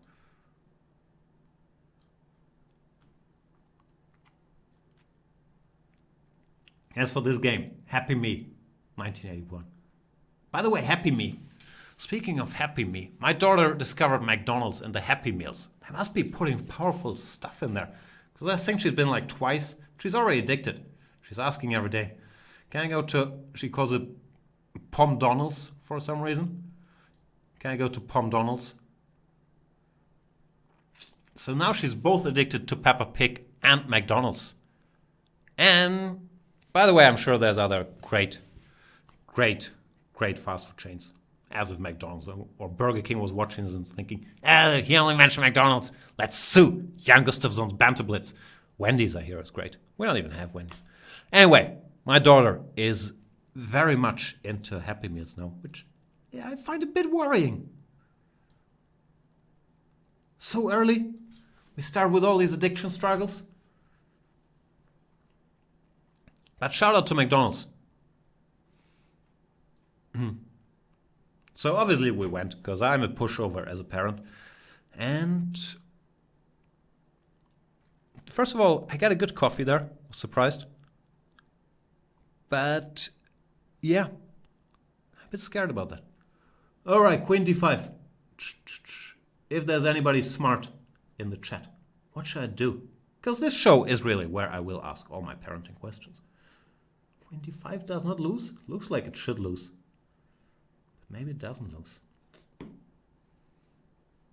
As for this game, Happy Me, 1981. By the way, Happy Me. Speaking of Happy Me, my daughter discovered McDonald's and the Happy Meals. They must be putting powerful stuff in there. Because I think she's been like twice. She's already addicted. She's asking every day, can I go to, she calls it Pomdonald's for some reason. Can I go to Pomdonald's? So now she's both addicted to Peppa Pig and McDonald's. And by the way, I'm sure there's other great fast food chains. As if McDonald's or Burger King was watching this and thinking, he only mentioned McDonald's. Let's sue Jan Gustafsson's Banter Blitz. Wendy's, I hear, is great. We don't even have Wendy's. Anyway, my daughter is very much into Happy Meals now, which I find a bit worrying. So early, we start with all these addiction struggles. But shout out to McDonald's. So obviously we went, because I'm a pushover as a parent. And first of all, I got a good coffee there. I was surprised. But yeah, I'm a bit scared about that. All right, Queen D5. If there's anybody smart in the chat, what should I do? Because this show is really where I will ask all my parenting questions. Queen D5 does not lose. Looks like it should lose. Maybe it doesn't lose.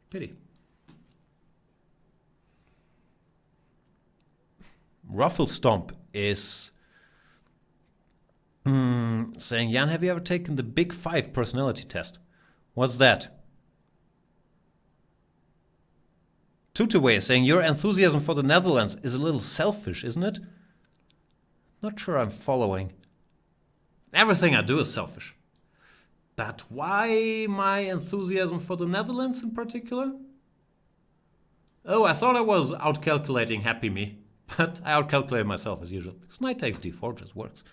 Pity. Ruffle Stomp is saying, Jan, have you ever taken the Big Five personality test? What's that? Tutaway is saying, your enthusiasm for the Netherlands is a little selfish, isn't it? Not sure I'm following. Everything I do is selfish. But why my enthusiasm for the Netherlands in particular? Oh, I thought I was outcalculating Happy Me, but I outcalculated myself as usual, because knight takes d4 just works.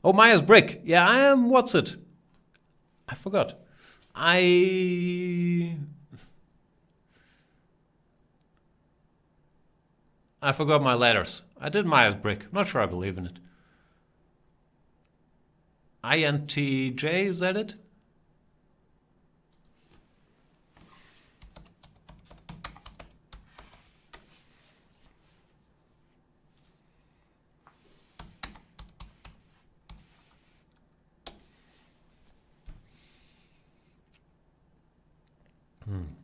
Oh, Maya's brick. Yeah, I am, what's it? I forgot. I forgot my letters. I did Maya's brick. I'm not sure I believe in it. INTJ, is that it?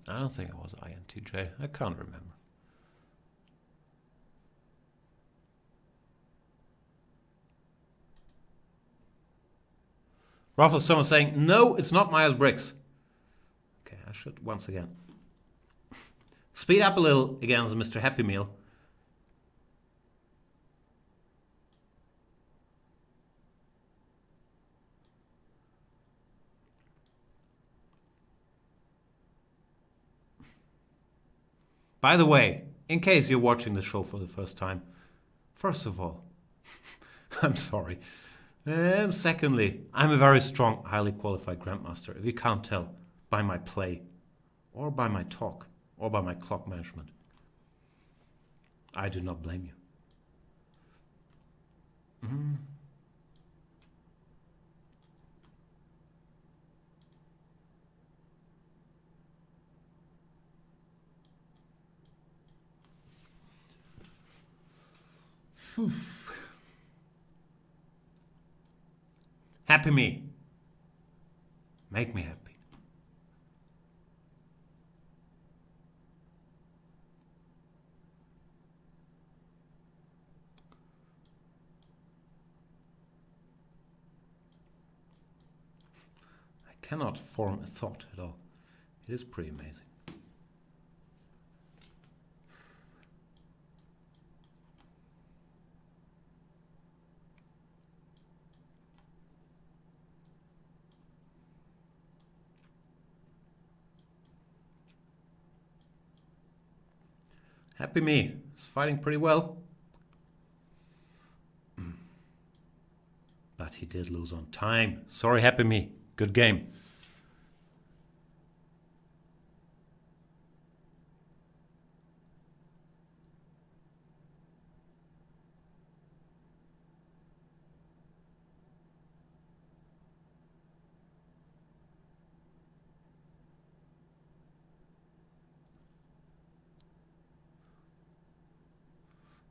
I don't think it was INTJ. I can't remember. Ruffle, someone saying, no, it's not Myers-Briggs. Okay, I should once again speed up a little against Mr. Happy Meal. By the way, in case you're watching the show for the first time, first of all, I'm sorry. And secondly, I'm a very strong, highly qualified grandmaster, if you can't tell by my play, or by my talk, or by my clock management. I do not blame you. Happy me. Make me happy. I cannot form a thought at all. It is pretty amazing. Happy me is fighting pretty well. But he did lose on time. Sorry, Happy me. Good game.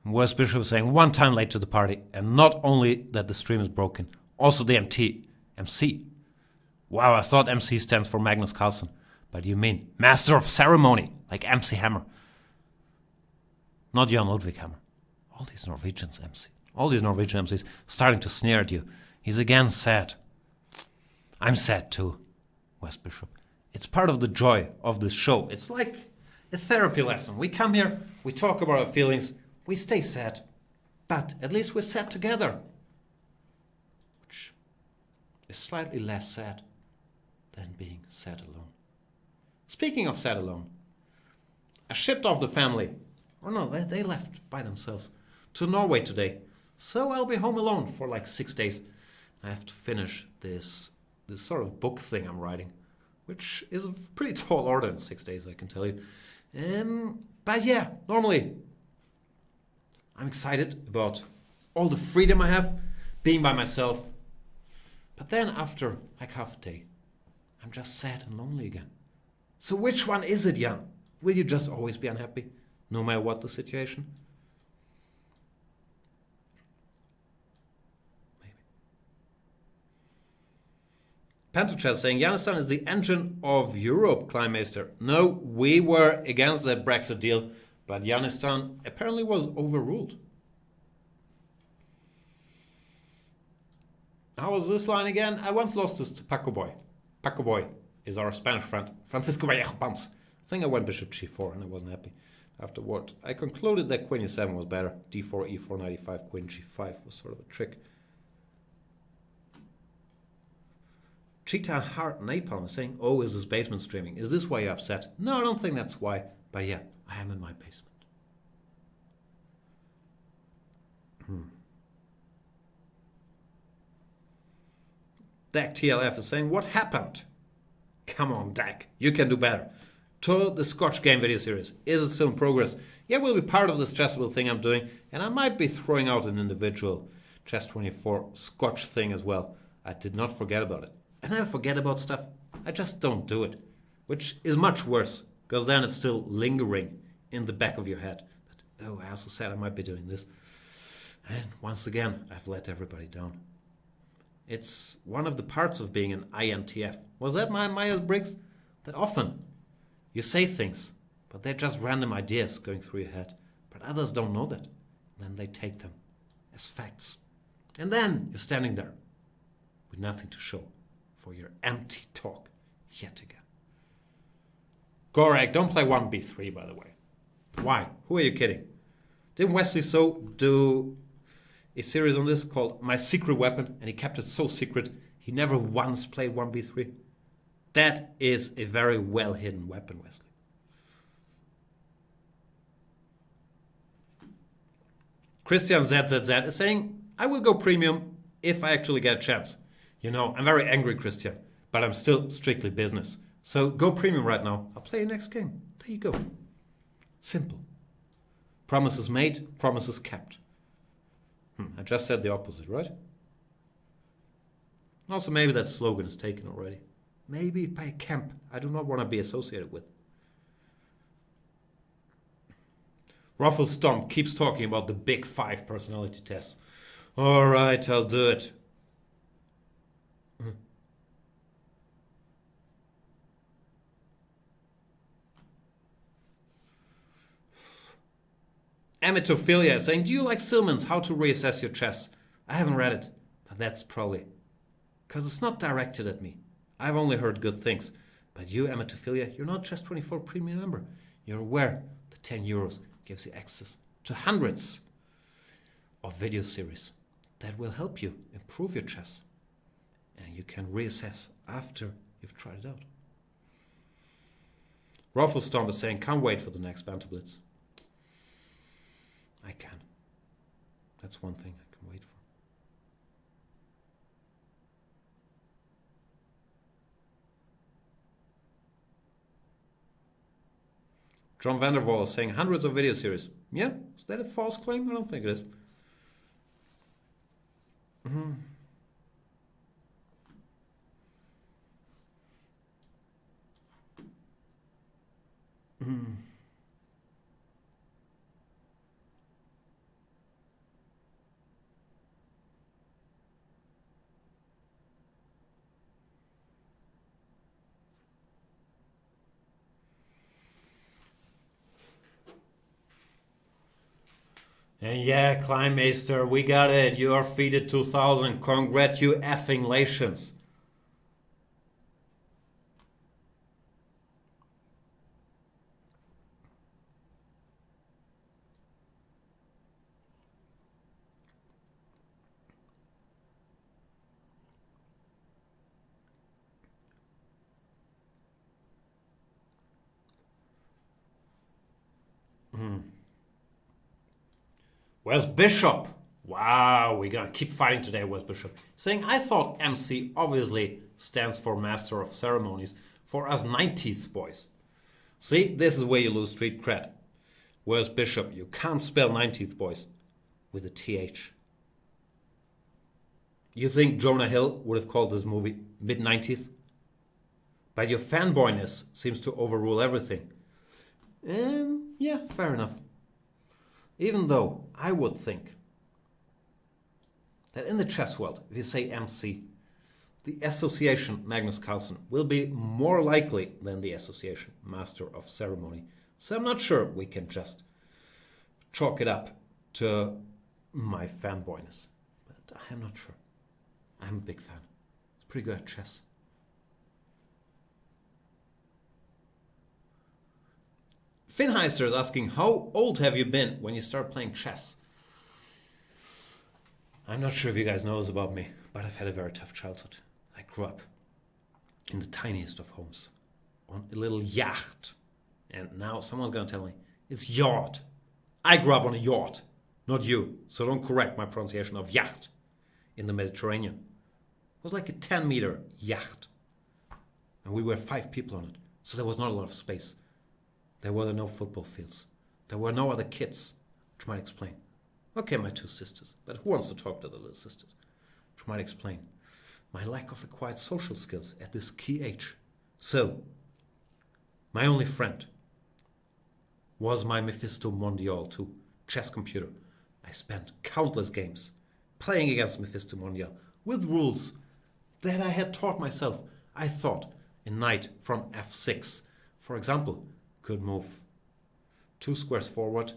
West Bishop is saying 1 time late to the party, and not only that the stream is broken, also the MC. Wow, I thought MC stands for Magnus Carlsen, but you mean Master of Ceremony, like MC Hammer. Not Jan Ludwig Hammer. All these Norwegian MCs starting to sneer at you. He's again sad. I'm sad too, West Bishop. It's part of the joy of this show. It's like a therapy lesson. We come here, we talk about our feelings, we stay sad, but at least we're sad together, which is slightly less sad than being sad alone. Speaking of sad alone, I shipped off the family, or no, they left by themselves, to Norway today, so I'll be home alone for like 6 days. I have to finish this sort of book thing I'm writing, which is a pretty tall order in 6 days, I can tell you. But yeah, normally I'm excited about all the freedom I have being by myself. But then after like half a day, I'm just sad and lonely again. So which one is it, Jan? Will you just always be unhappy, no matter what the situation? Maybe. Pantochat saying, Janistan is the engine of Europe, Kleinmeister. No, we were against the Brexit deal, but Janistan apparently was overruled. How was this line again? I once lost this to Paco Boy. Paco Boy is our Spanish friend, Francisco Vallejo Pans. I think I went bishop g4 and I wasn't happy. Afterward, I concluded that queen e7 was better. d4, e4, knight e5, queen g5 was sort of a trick. Cheetah Heart Napalm is saying, oh, is this basement streaming? Is this why you're upset? No, I don't think that's why. But yeah, I am in my basement. Dak TLF is saying, what happened? Come on, Dak, you can do better. To the Scotch game video series, is it still in progress? Yeah, it will be part of the stressable thing I'm doing, and I might be throwing out an individual Chess24 Scotch thing as well. I did not forget about it. And I forget about stuff, I just don't do it. Which is much worse, because then it's still lingering in the back of your head. That, oh, I also said I might be doing this. And once again, I've let everybody down. It's one of the parts of being an INTF. Was that my Myers-Briggs? That often you say things, but they're just random ideas going through your head. But others don't know that. And then they take them as facts. And then you're standing there with nothing to show for your empty talk yet again. Correct. Don't play 1b3, by the way. Why? Who are you kidding? Didn't Wesley So do a series on this called My Secret Weapon, and he kept it so secret he never once played 1b3? That is a very well hidden weapon, Wesley. Christian ZZZ is saying, I will go premium if I actually get a chance. You know, I'm very angry, Christian, but I'm still strictly business. So go premium right now. I'll play your next game. There you go. Simple. Promises made, promises kept. I just said the opposite, right? Also, maybe that slogan is taken already. Maybe by a camp I do not want to be associated with. Ruffle Stomp keeps talking about the big 5 personality tests. Alright, I'll do it. Ametophilia is saying, do you like Silman's How to Reassess Your Chess? I haven't read it, but that's probably because it's not directed at me. I've only heard good things. But you, Ametophilia, you're not just 24 premium member. You're aware the 10 euros gives you access to hundreds of video series that will help you improve your chess. And you can reassess after you've tried it out. Rufflestorm is saying, can't wait for the next Banter Blitz. I can. That's one thing I can wait for. John Vanderwall is saying hundreds of video series. Yeah? Is that a false claim? I don't think it is. And yeah, Kleinmeister, we got it. You are feeded 2000. Congratulations. Where's Bishop? Wow, we're gonna keep fighting today, Where's Bishop? Saying, I thought MC obviously stands for Master of Ceremonies for us 19th boys. See, this is where you lose street cred. Where's Bishop? You can't spell 19th boys with a TH. You think Jonah Hill would have called this movie mid-90th? But your fanboyness seems to overrule everything. Yeah, fair enough. Even though I would think that in the chess world, if you say MC, the association Magnus Carlsen will be more likely than the association Master of Ceremony. So I'm not sure we can just chalk it up to my fanboyness. But I am not sure. I'm a big fan. It's pretty good at chess. Finheister is asking, how old have you been when you start playing chess? I'm not sure if you guys know this about me, but I've had a very tough childhood. I grew up in the tiniest of homes, on a little yacht. And now someone's going to tell me, it's yacht. I grew up on a yacht, not you. So don't correct my pronunciation of yacht in the Mediterranean. It was like a 10-meter yacht. And we were 5 people on it, so there was not a lot of space. There were no football fields. There were no other kids, which might explain. Okay, my 2 sisters, but who wants to talk to the little sisters? Which might explain my lack of acquired social skills at this key age. So, my only friend was my Mephisto Mondial 2 chess computer. I spent countless games playing against Mephisto Mondial with rules that I had taught myself. I thought a knight from f6, for example, could move 2 squares forward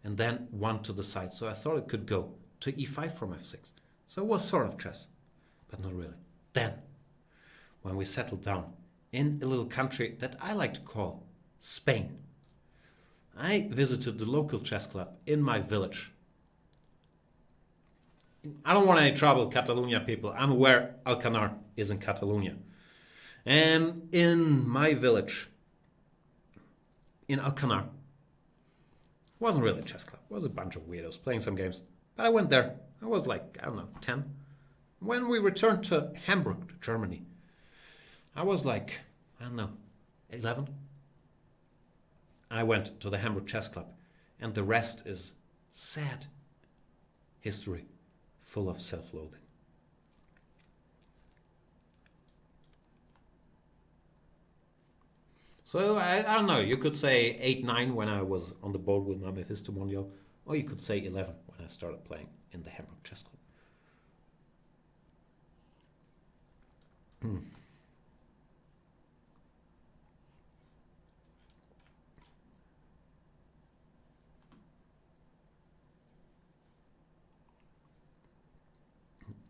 and then 1 to the side. So I thought it could go to e5 from f6. So it was sort of chess, but not really. Then, when we settled down in a little country that I like to call Spain. I visited the local chess club in my village. I don't want any trouble, Catalonia people. I'm aware Alcanar is in Catalonia. And in my village, in Alcanar, wasn't really a chess club. It was a bunch of weirdos playing some games. But I went there. I was like, I don't know, 10. When we returned to Hamburg, Germany, I was like, I don't know, 11. I went to the Hamburg Chess Club, and the rest is sad history, full of self-loathing. So, I don't know, you could say 8, 9 when I was on the board with my Mephisto Mondial, or you could say 11 when I started playing in the Hamburg Chess Club.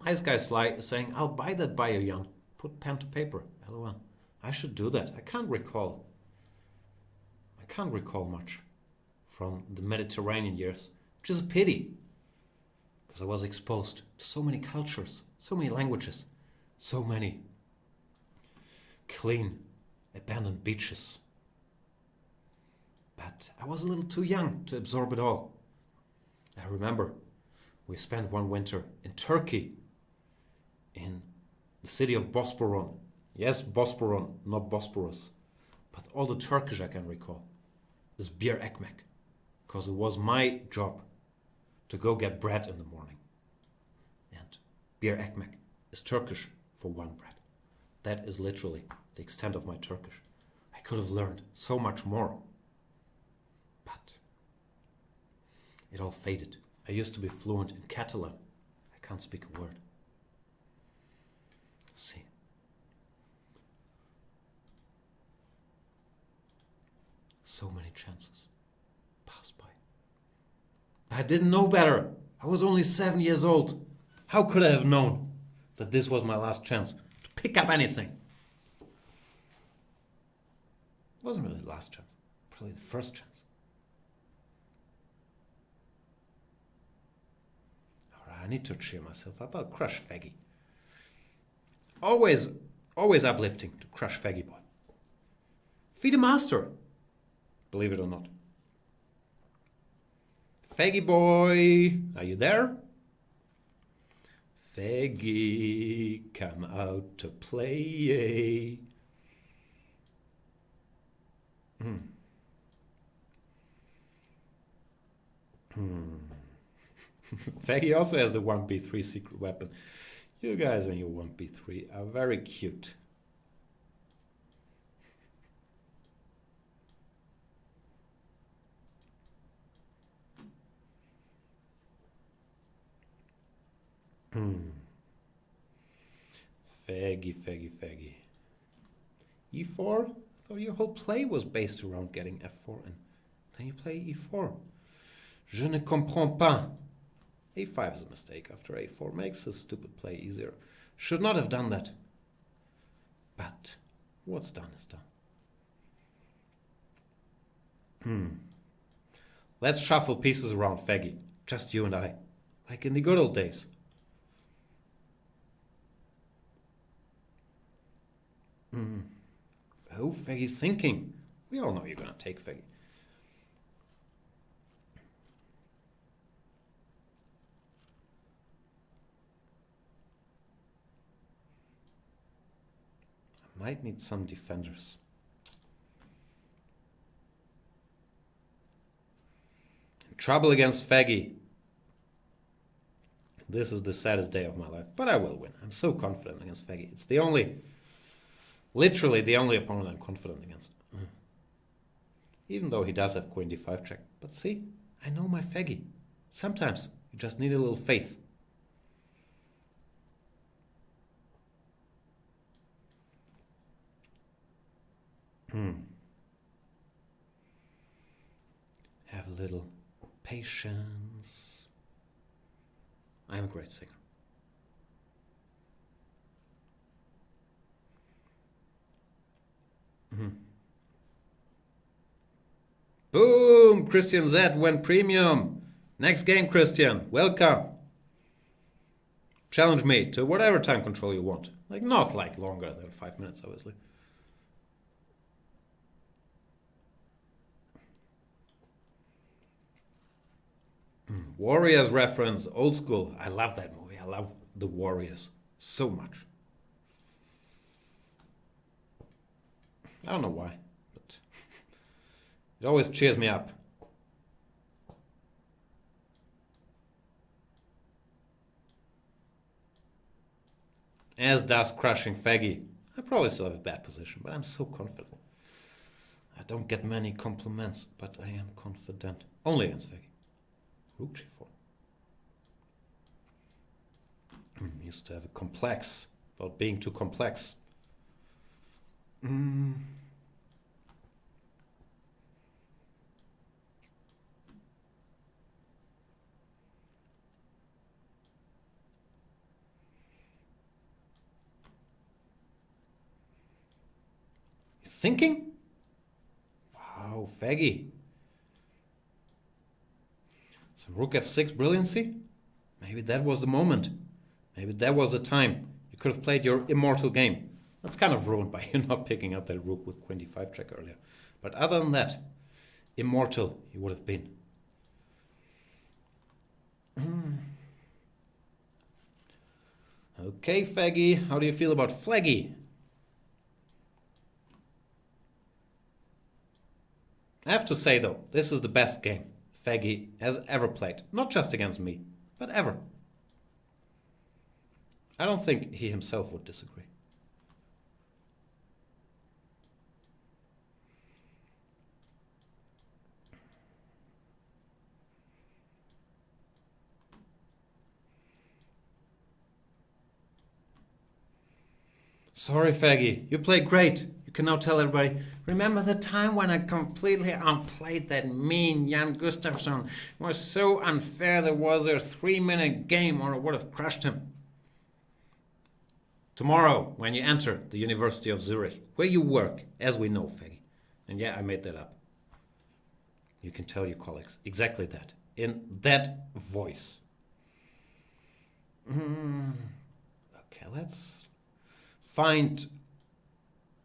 Nice guy Sly is saying, I'll buy that bio, Jan. Put pen to paper. LOL. I should do that. I can't recall much from the Mediterranean years, which is a pity, because I was exposed to so many cultures, so many languages, so many clean, abandoned beaches. But I was a little too young to absorb it all. I remember we spent one winter in Turkey, in the city of Bosporon. Yes, Bosporon, not Bosporus. But all the Turkish I can recall is bir ekmek, because it was my job to go get bread in the morning. And bir ekmek is Turkish for one bread. That is literally the extent of my Turkish. I could have learned so much more. But it all faded. I used to be fluent in Catalan. I can't speak a word. Let's see. So many chances passed by. I didn't know better. I was only 7 years old. How could I have known that this was my last chance to pick up anything? It wasn't really the last chance. Probably the first chance. Alright, I need to cheer myself up. I'll crush Faggy. Always uplifting to crush Faggy boy. Feed a master. Believe it or not. Faggy boy, are you there? Faggy, come out to play. Faggy also has the 1b3 secret weapon. You guys and your 1b3 are very cute. Faggy. E4? I thought your whole play was based around getting f4 and then you play e4. Je ne comprends pas. a5 is a mistake after a4 makes a stupid play easier. Should not have done that. But what's done is done. Let's shuffle pieces around Faggy. Just you and I. Like in the good old days. Oh, Faggy's thinking. We all know you're gonna take Faggy. I might need some defenders. Trouble against Faggy. This is the saddest day of my life, but I will win. I'm so confident against Faggy. It's literally the only opponent I'm confident against. Even though he does have queen d5 check. But see, I know my Faggy. Sometimes you just need a little faith. Have a little patience. I'm a great singer. Boom! Christian Z went premium. Next game, Christian. Welcome. Challenge me to whatever time control you want. Not longer than 5 minutes, obviously. Warriors reference, old school. I love that movie. I love the Warriors so much. I don't know why, but it always cheers me up. As does Crushing Faggy. I probably still have a bad position, but I'm so confident. I don't get many compliments, but I am confident. Only against Faggy. Rook G4. Used to have a complex about being too complex. Thinking? Wow, Faggy. Some Rook F6 brilliancy? Maybe that was the moment. Maybe that was the time. You could have played your immortal game. That's kind of ruined by you not picking up that Rook with Queen D5 check earlier. But other than that, immortal you would have been. Okay, Faggy. How do you feel about Flaggy? I have to say, though, this is the best game Faggy has ever played. Not just against me, but ever. I don't think he himself would disagree. Sorry, Faggy. You played great. You can now tell everybody, remember the time when I completely outplayed that mean Jan Gustafsson? It was so unfair there was a 3-minute game or I would have crushed him. Tomorrow, when you enter the University of Zurich, where you work, as we know, Faggy, and yeah, I made that up, you can tell your colleagues exactly that, in that voice. Okay, let's find...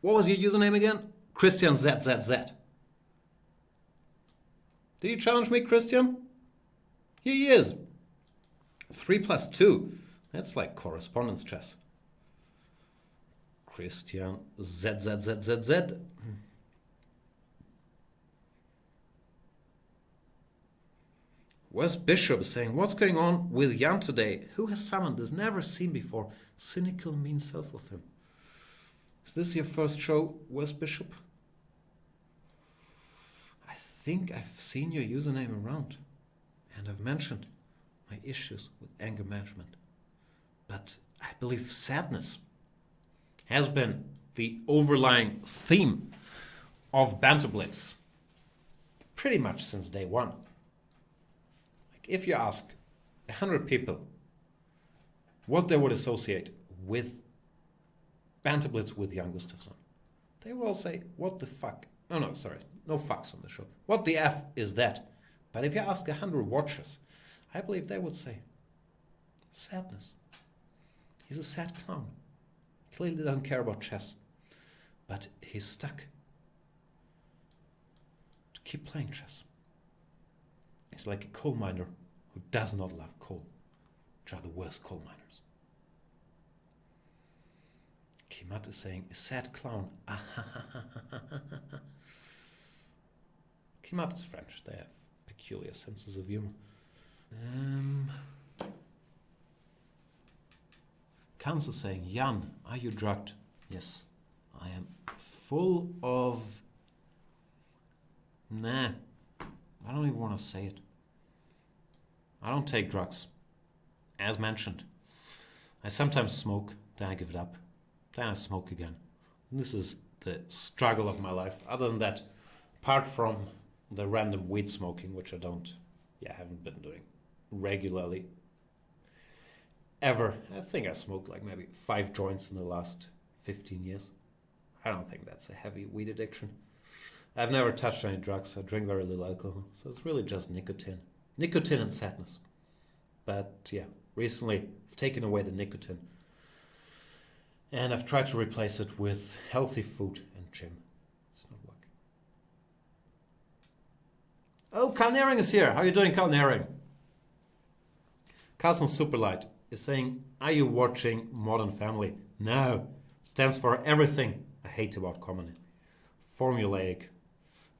What was your username again? Christian ZZZ. Did you challenge me, Christian? Here he is. 3 plus 2. That's like correspondence chess. Christian ZZZZZ. West Bishop is saying, what's going on with Jan today? Who has summoned this never seen before cynical mean self of him? Is this your first show, West Bishop? I think I've seen your username around and I've mentioned my issues with anger management. But I believe sadness has been the overlying theme of Banter Blitz pretty much since day one. If you ask 100 people what they would associate with Banter Blitz with Jan Gustafsson, they will all say, what the fuck? Oh no, sorry, no fucks on the show. What the F is that? But if you ask 100 watchers, I believe they would say, sadness. He's a sad clown. Clearly doesn't care about chess. But he's stuck to keep playing chess. He's like a coal miner who does not love coal, which are the worst coal miners. Kimat is saying, a sad clown. Kimat is French. They have peculiar senses of humor. Kans is saying, Jan, are you drugged? Yes, I am full of... Nah, I don't even want to say it. I don't take drugs. As mentioned. I sometimes smoke, then I give it up. Then I smoke again. This is the struggle of my life. Other than that, apart from the random weed smoking, which I haven't been doing regularly ever. I think I smoked like maybe 5 joints in the last 15 years. I don't think that's a heavy weed addiction. I've never touched any drugs. I drink very little alcohol. So it's really just nicotine. Nicotine and sadness. But yeah, recently I've taken away the nicotine. And I've tried to replace it with healthy food and gym. It's not working. Oh, Carl Nering is here. How are you doing, Carl Nering? Carlson Superlight is saying, are you watching Modern Family? No. Stands for everything I hate about comedy. Formulaic.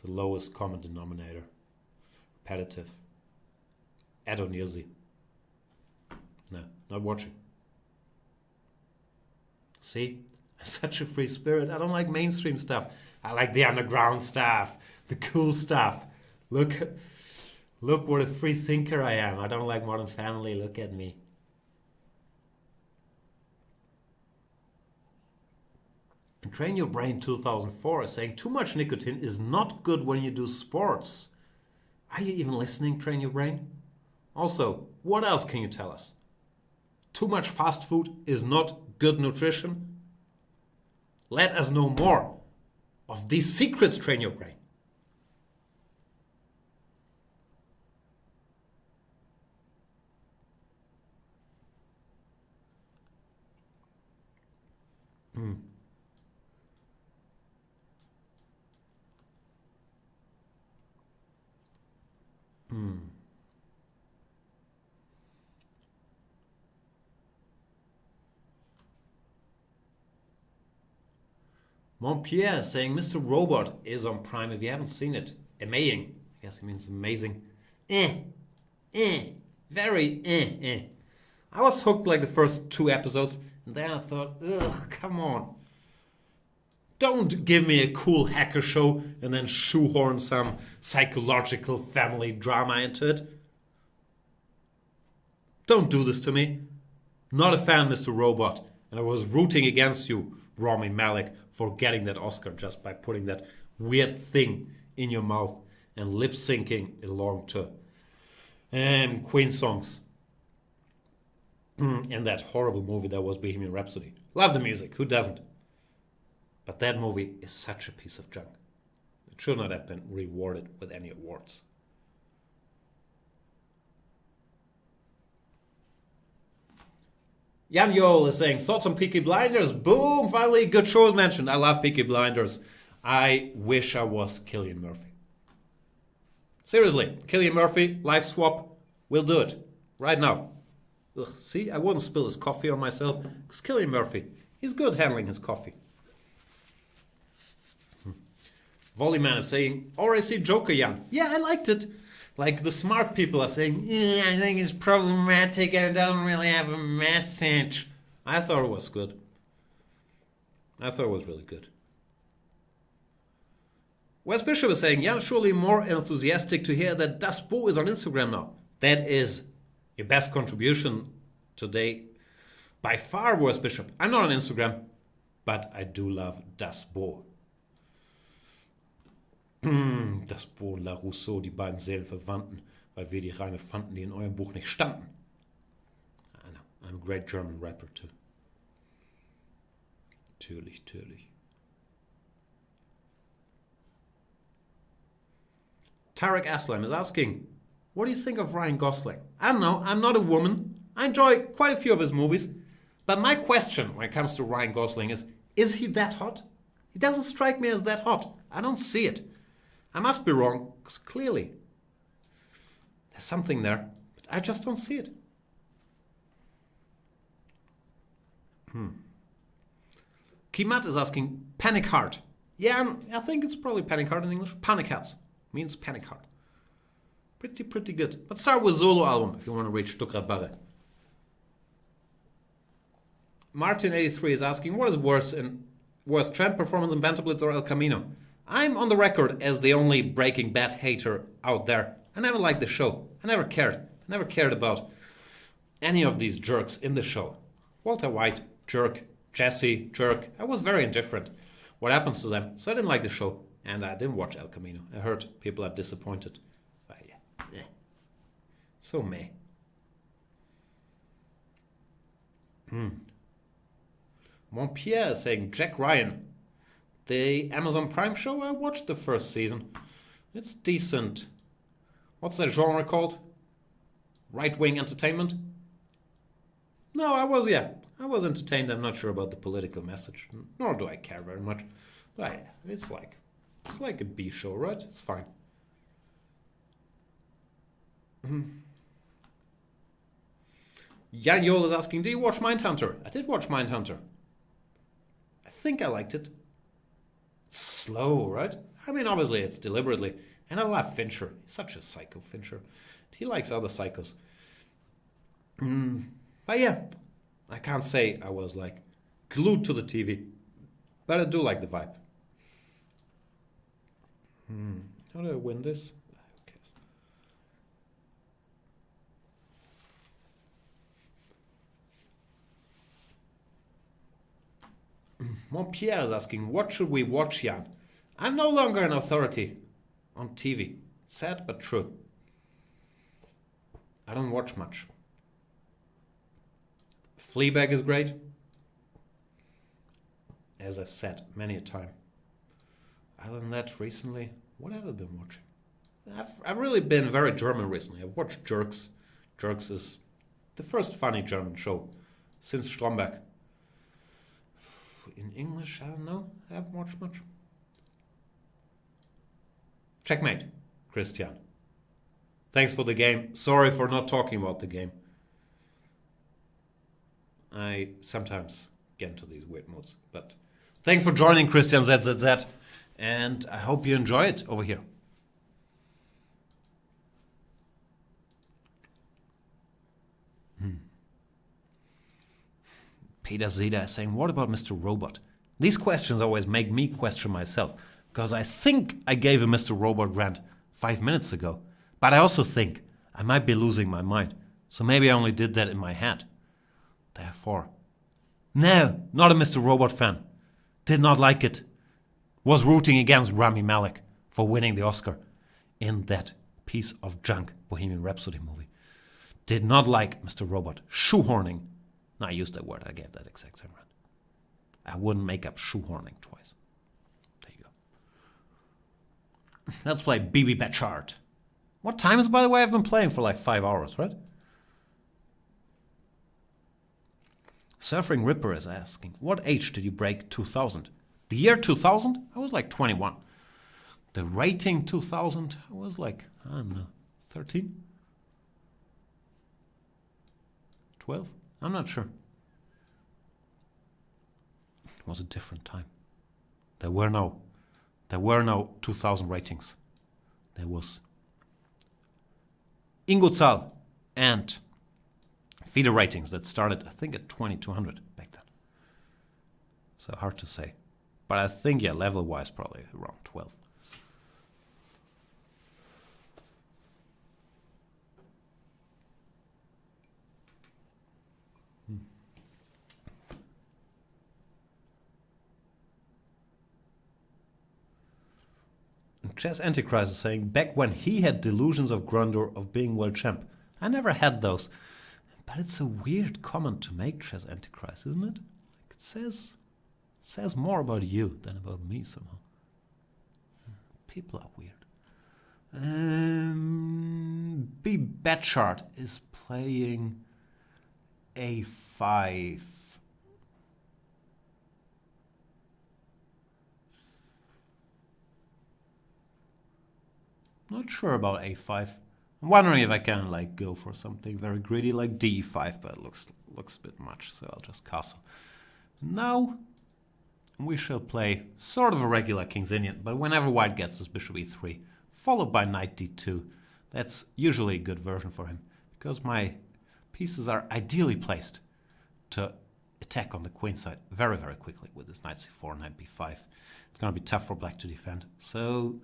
The lowest common denominator. Repetitive. Adonilsy. No, not watching. See? I'm such a free spirit. I don't like mainstream stuff. I like the underground stuff. The cool stuff. Look what a free thinker I am. I don't like Modern Family. Look at me. And Train Your Brain 2004 is saying too much nicotine is not good when you do sports. Are you even listening, Train Your Brain? Also, what else can you tell us? Too much fast food is not good nutrition? Let us know more of these secrets, Train Your Brain. Montpierre is saying Mr. Robot is on Prime if you haven't seen it. Amazing. I guess he means amazing. Very. I was hooked like the first 2 episodes, and then I thought, ugh, come on. Don't give me a cool hacker show and then shoehorn some psychological family drama into it. Don't do this to me. Not a fan, Mr. Robot, and I was rooting against you, Rami Malek, for getting that Oscar just by putting that weird thing in your mouth and lip syncing along to Queen songs. And that horrible movie that was Bohemian Rhapsody. Love the music, who doesn't? But that movie is such a piece of junk. It should not have been rewarded with any awards. Jan Yol is saying, thoughts on Peaky Blinders? Boom, finally, good show is mentioned. I love Peaky Blinders. I wish I was Cillian Murphy. Seriously, Cillian Murphy, life swap, we'll do it. Right now. Ugh, see, I wouldn't spill his coffee on myself, because Cillian Murphy, he's good handling his coffee. Volleyman is saying, or I see Joker, Jan. Yeah, I liked it. Like the smart people are saying, yeah, I think it's problematic and it doesn't really have a message. I thought it was good. I thought it was really good. Wes Bishop is saying, yeah, surely more enthusiastic to hear that Das Bo is on Instagram now. That is your best contribution today. By far, Wes Bishop. I'm not on Instagram, but I do love Das Bo. Das Bo, La Rousseau, die beiden Seelenverwandten, weil wir die Reime fanden, die in eurem Buch nicht standen. I know, I'm a great German rapper too. Natürlich. Tarek Aslam is asking, what do you think of Ryan Gosling? I don't know, I'm not a woman. I enjoy quite a few of his movies. But my question when it comes to Ryan Gosling is he that hot? He doesn't strike me as that hot. I don't see it. I must be wrong, because clearly there's something there, but I just don't see it. Kimat is asking, Panic Heart. Yeah, I think it's probably Panic Heart in English. Panic Hearts means Panic Heart. Pretty good. Let's start with Solo album, if you want to reach Stuttgart Barre. Martin83 is asking, what is worse, trend performance in Banter Blitz or El Camino? I'm on the record as the only Breaking Bad hater out there. I never liked the show. I never cared about any of these jerks in the show. Walter White, jerk. Jesse, jerk. I was very indifferent what happens to them. So I didn't like the show. And I didn't watch El Camino. I heard people are disappointed. But yeah. So meh. Montpierre is saying Jack Ryan. The Amazon Prime show, I watched the first season. It's decent. What's that genre called? Right-wing entertainment? No, I was entertained. I'm not sure about the political message, nor do I care very much. But yeah, it's like a B show, right? It's fine. Jan Yol is asking, do you watch Mindhunter? I did watch Mindhunter. I think I liked it. It's slow, right? I mean, obviously it's deliberately. And I love Fincher. He's such a psycho, Fincher. He likes other psychos. But yeah, I can't say I was like glued to the TV. But I do like the vibe. How do I win this? Who cares? Montpierre is asking, what should we watch, Jan? I'm no longer an authority on TV. Sad but true. I don't watch much. Fleabag is great. As I've said many a time. Other than that, recently, what have I been watching? I've really been very German recently. I've watched Jerks. Jerks is the first funny German show since Stromberg. In English, I don't know. I haven't watched much. Checkmate, Christian. Thanks for the game. Sorry for not talking about the game. I sometimes get into these weird moods. But thanks for joining, Christian ZZZ. And I hope you enjoy it over here. Peter Zeda is saying, what about Mr. Robot? These questions always make me question myself, because I think I gave a Mr. Robot rant 5 minutes ago, but I also think I might be losing my mind, so maybe I only did that in my head. Therefore, no, not a Mr. Robot fan. Did not like it. Was rooting against Rami Malek for winning the Oscar in that piece of junk Bohemian Rhapsody movie. Did not like Mr. Robot shoehorning. No, I used that word. I gave that exact same rant. I wouldn't make up shoehorning twice. There you go. Let's play BB Batchart. What time is it, by the way? I've been playing for like 5 hours, right? Surfing Ripper is asking, what age did you break 2000? The year 2000? I was like 21. The rating 2000? I was like, I don't know, 13? 12? I'm not sure. It was a different time. There were no 2000 ratings. There was Ingozahl and feeder ratings that started, I think, at 2200 back then. So hard to say. But I think, yeah, level-wise, probably around 12. Chess Antichrist is saying, back when he had delusions of grandeur of being world champ. I never had those. But it's a weird comment to make, Chess Antichrist, isn't it? Like it says more about you than about me somehow. People are weird. B. Batchart is playing A5. Not sure about A5. I'm wondering if I can like go for something very greedy like D5, but it looks a bit much, so I'll just castle. Now we shall play sort of a regular King's Indian, but whenever white gets this bishop E3, followed by knight D2, that's usually a good version for him, because my pieces are ideally placed to attack on the queen side very, very quickly with this knight C4, knight B5. It's going to be tough for black to defend. So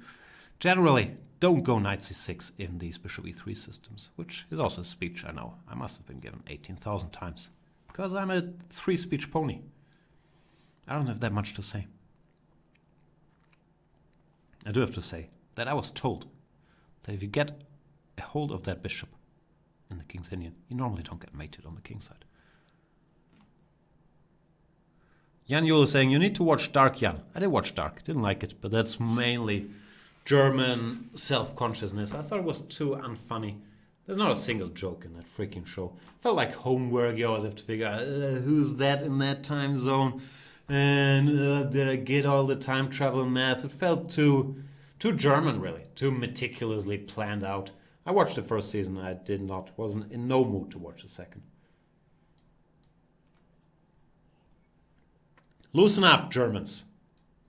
generally, don't go knight c6 in these bishop e3 systems, which is also a speech, I know. I must have been given 18,000 times, because I'm a 3-speech pony. I don't have that much to say. I do have to say that I was told that if you get a hold of that bishop in the King's Indian, you normally don't get mated on the king side. Jan Yule is saying, you need to watch Dark, Jan. I did watch Dark. Didn't like it, but that's mainly German self-consciousness. I thought it was too unfunny. There's not a single joke in that freaking show. Felt like homework. You always have to figure out who's that in that time zone, and did I get all the time travel math? It felt too German, really, too meticulously planned out. I watched the first season. I wasn't in no mood to watch the second. Loosen up, Germans.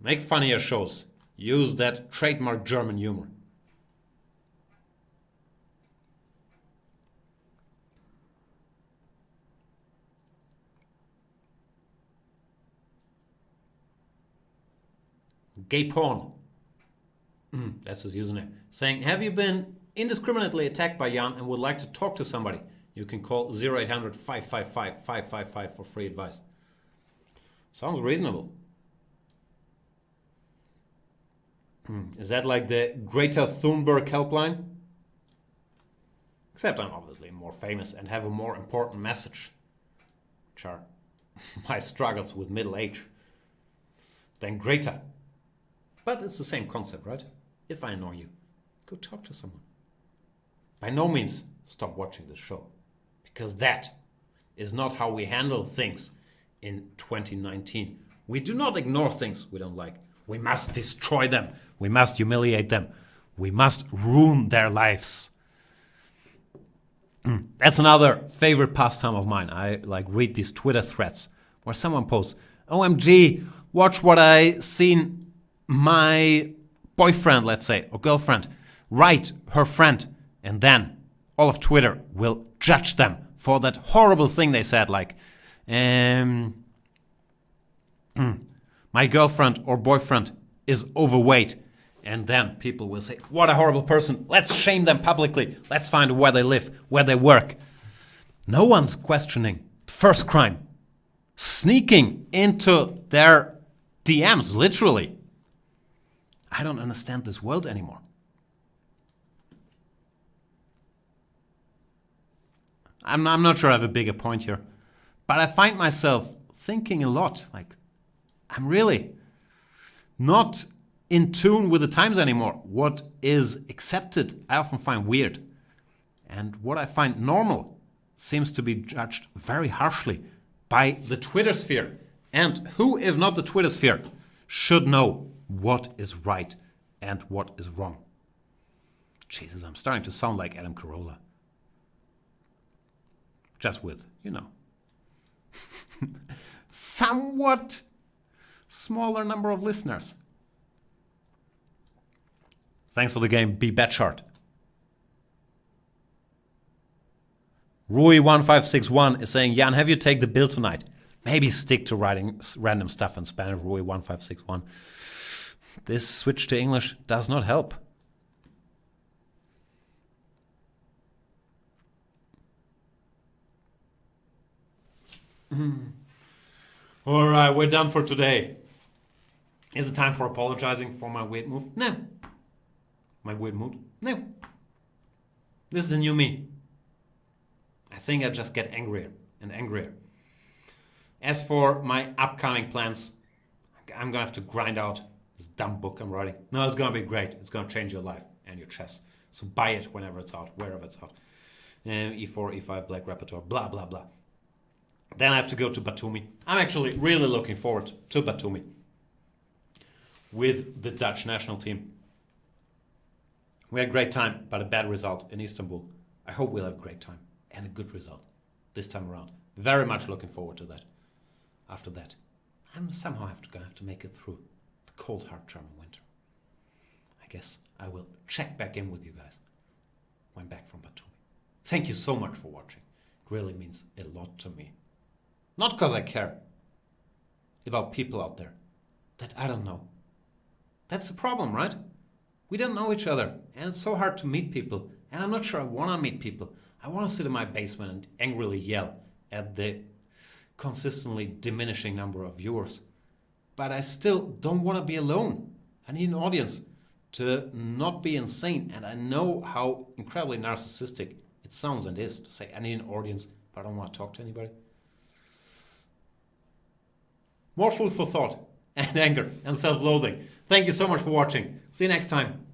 Make funnier shows. Use that trademark German humor. Gay porn. That's his username. Saying, have you been indiscriminately attacked by Jan and would like to talk to somebody? You can call 0800 555 555 for free advice. Sounds reasonable. Is that like the Greta Thunberg helpline? Except I'm obviously more famous and have a more important message, which are my struggles with middle age, than Greta. But it's the same concept, right? If I annoy you, go talk to someone. By no means stop watching this show, because that is not how we handle things in 2019. We do not ignore things we don't like. We must destroy them. We must humiliate them. We must ruin their lives. That's another favorite pastime of mine. I read these Twitter threads where someone posts, OMG, watch what I seen my boyfriend, let's say, or girlfriend, write her friend, and then all of Twitter will judge them for that horrible thing they said, like, my girlfriend or boyfriend is overweight. And then people will say, what a horrible person. Let's shame them publicly. Let's find where they live, where they work. No one's questioning the first crime. Sneaking into their DMs, literally. I don't understand this world anymore. I'm not sure I have a bigger point here. But I find myself thinking a lot. Like, I'm really not in tune with the times anymore. What is accepted, I often find weird. And what I find normal seems to be judged very harshly by the Twitter sphere. And who, if not the Twitter sphere, should know what is right and what is wrong? Jesus, I'm starting to sound like Adam Carolla. Just with, somewhat smaller number of listeners. Thanks for the game, B. Batchart. Rui1561 is saying, Jan, have you take the bill tonight? Maybe stick to writing random stuff in Spanish, Rui1561. This switch to English does not help. All right, we're done for today. Is it time for apologizing for my weird move? No. My weird mood? No. This is the new me. I think I just get angrier and angrier. As for my upcoming plans, I'm going to have to grind out this dumb book I'm writing. No, it's going to be great. It's going to change your life and your chess. So buy it whenever it's out, wherever it's out. E4, E5, Black Repertoire, blah, blah, blah. Then I have to go to Batumi. I'm actually really looking forward to Batumi with the Dutch national team. We had a great time, but a bad result in Istanbul. I hope we'll have a great time and a good result this time around. Very much looking forward to that. After that, I'm somehow going to have to make it through the cold, hard German winter. I guess I will check back in with you guys when back from Batumi. Thank you so much for watching. It really means a lot to me. Not because I care about people out there that I don't know. That's the problem, right? We don't know each other, and it's so hard to meet people. And I'm not sure I want to meet people. I want to sit in my basement and angrily yell at the consistently diminishing number of viewers. But I still don't want to be alone. I need an audience to not be insane. And I know how incredibly narcissistic it sounds and is to say I need an audience, but I don't want to talk to anybody. more food for thought and anger and self-loathing. Thank you so much for watching. See you next time.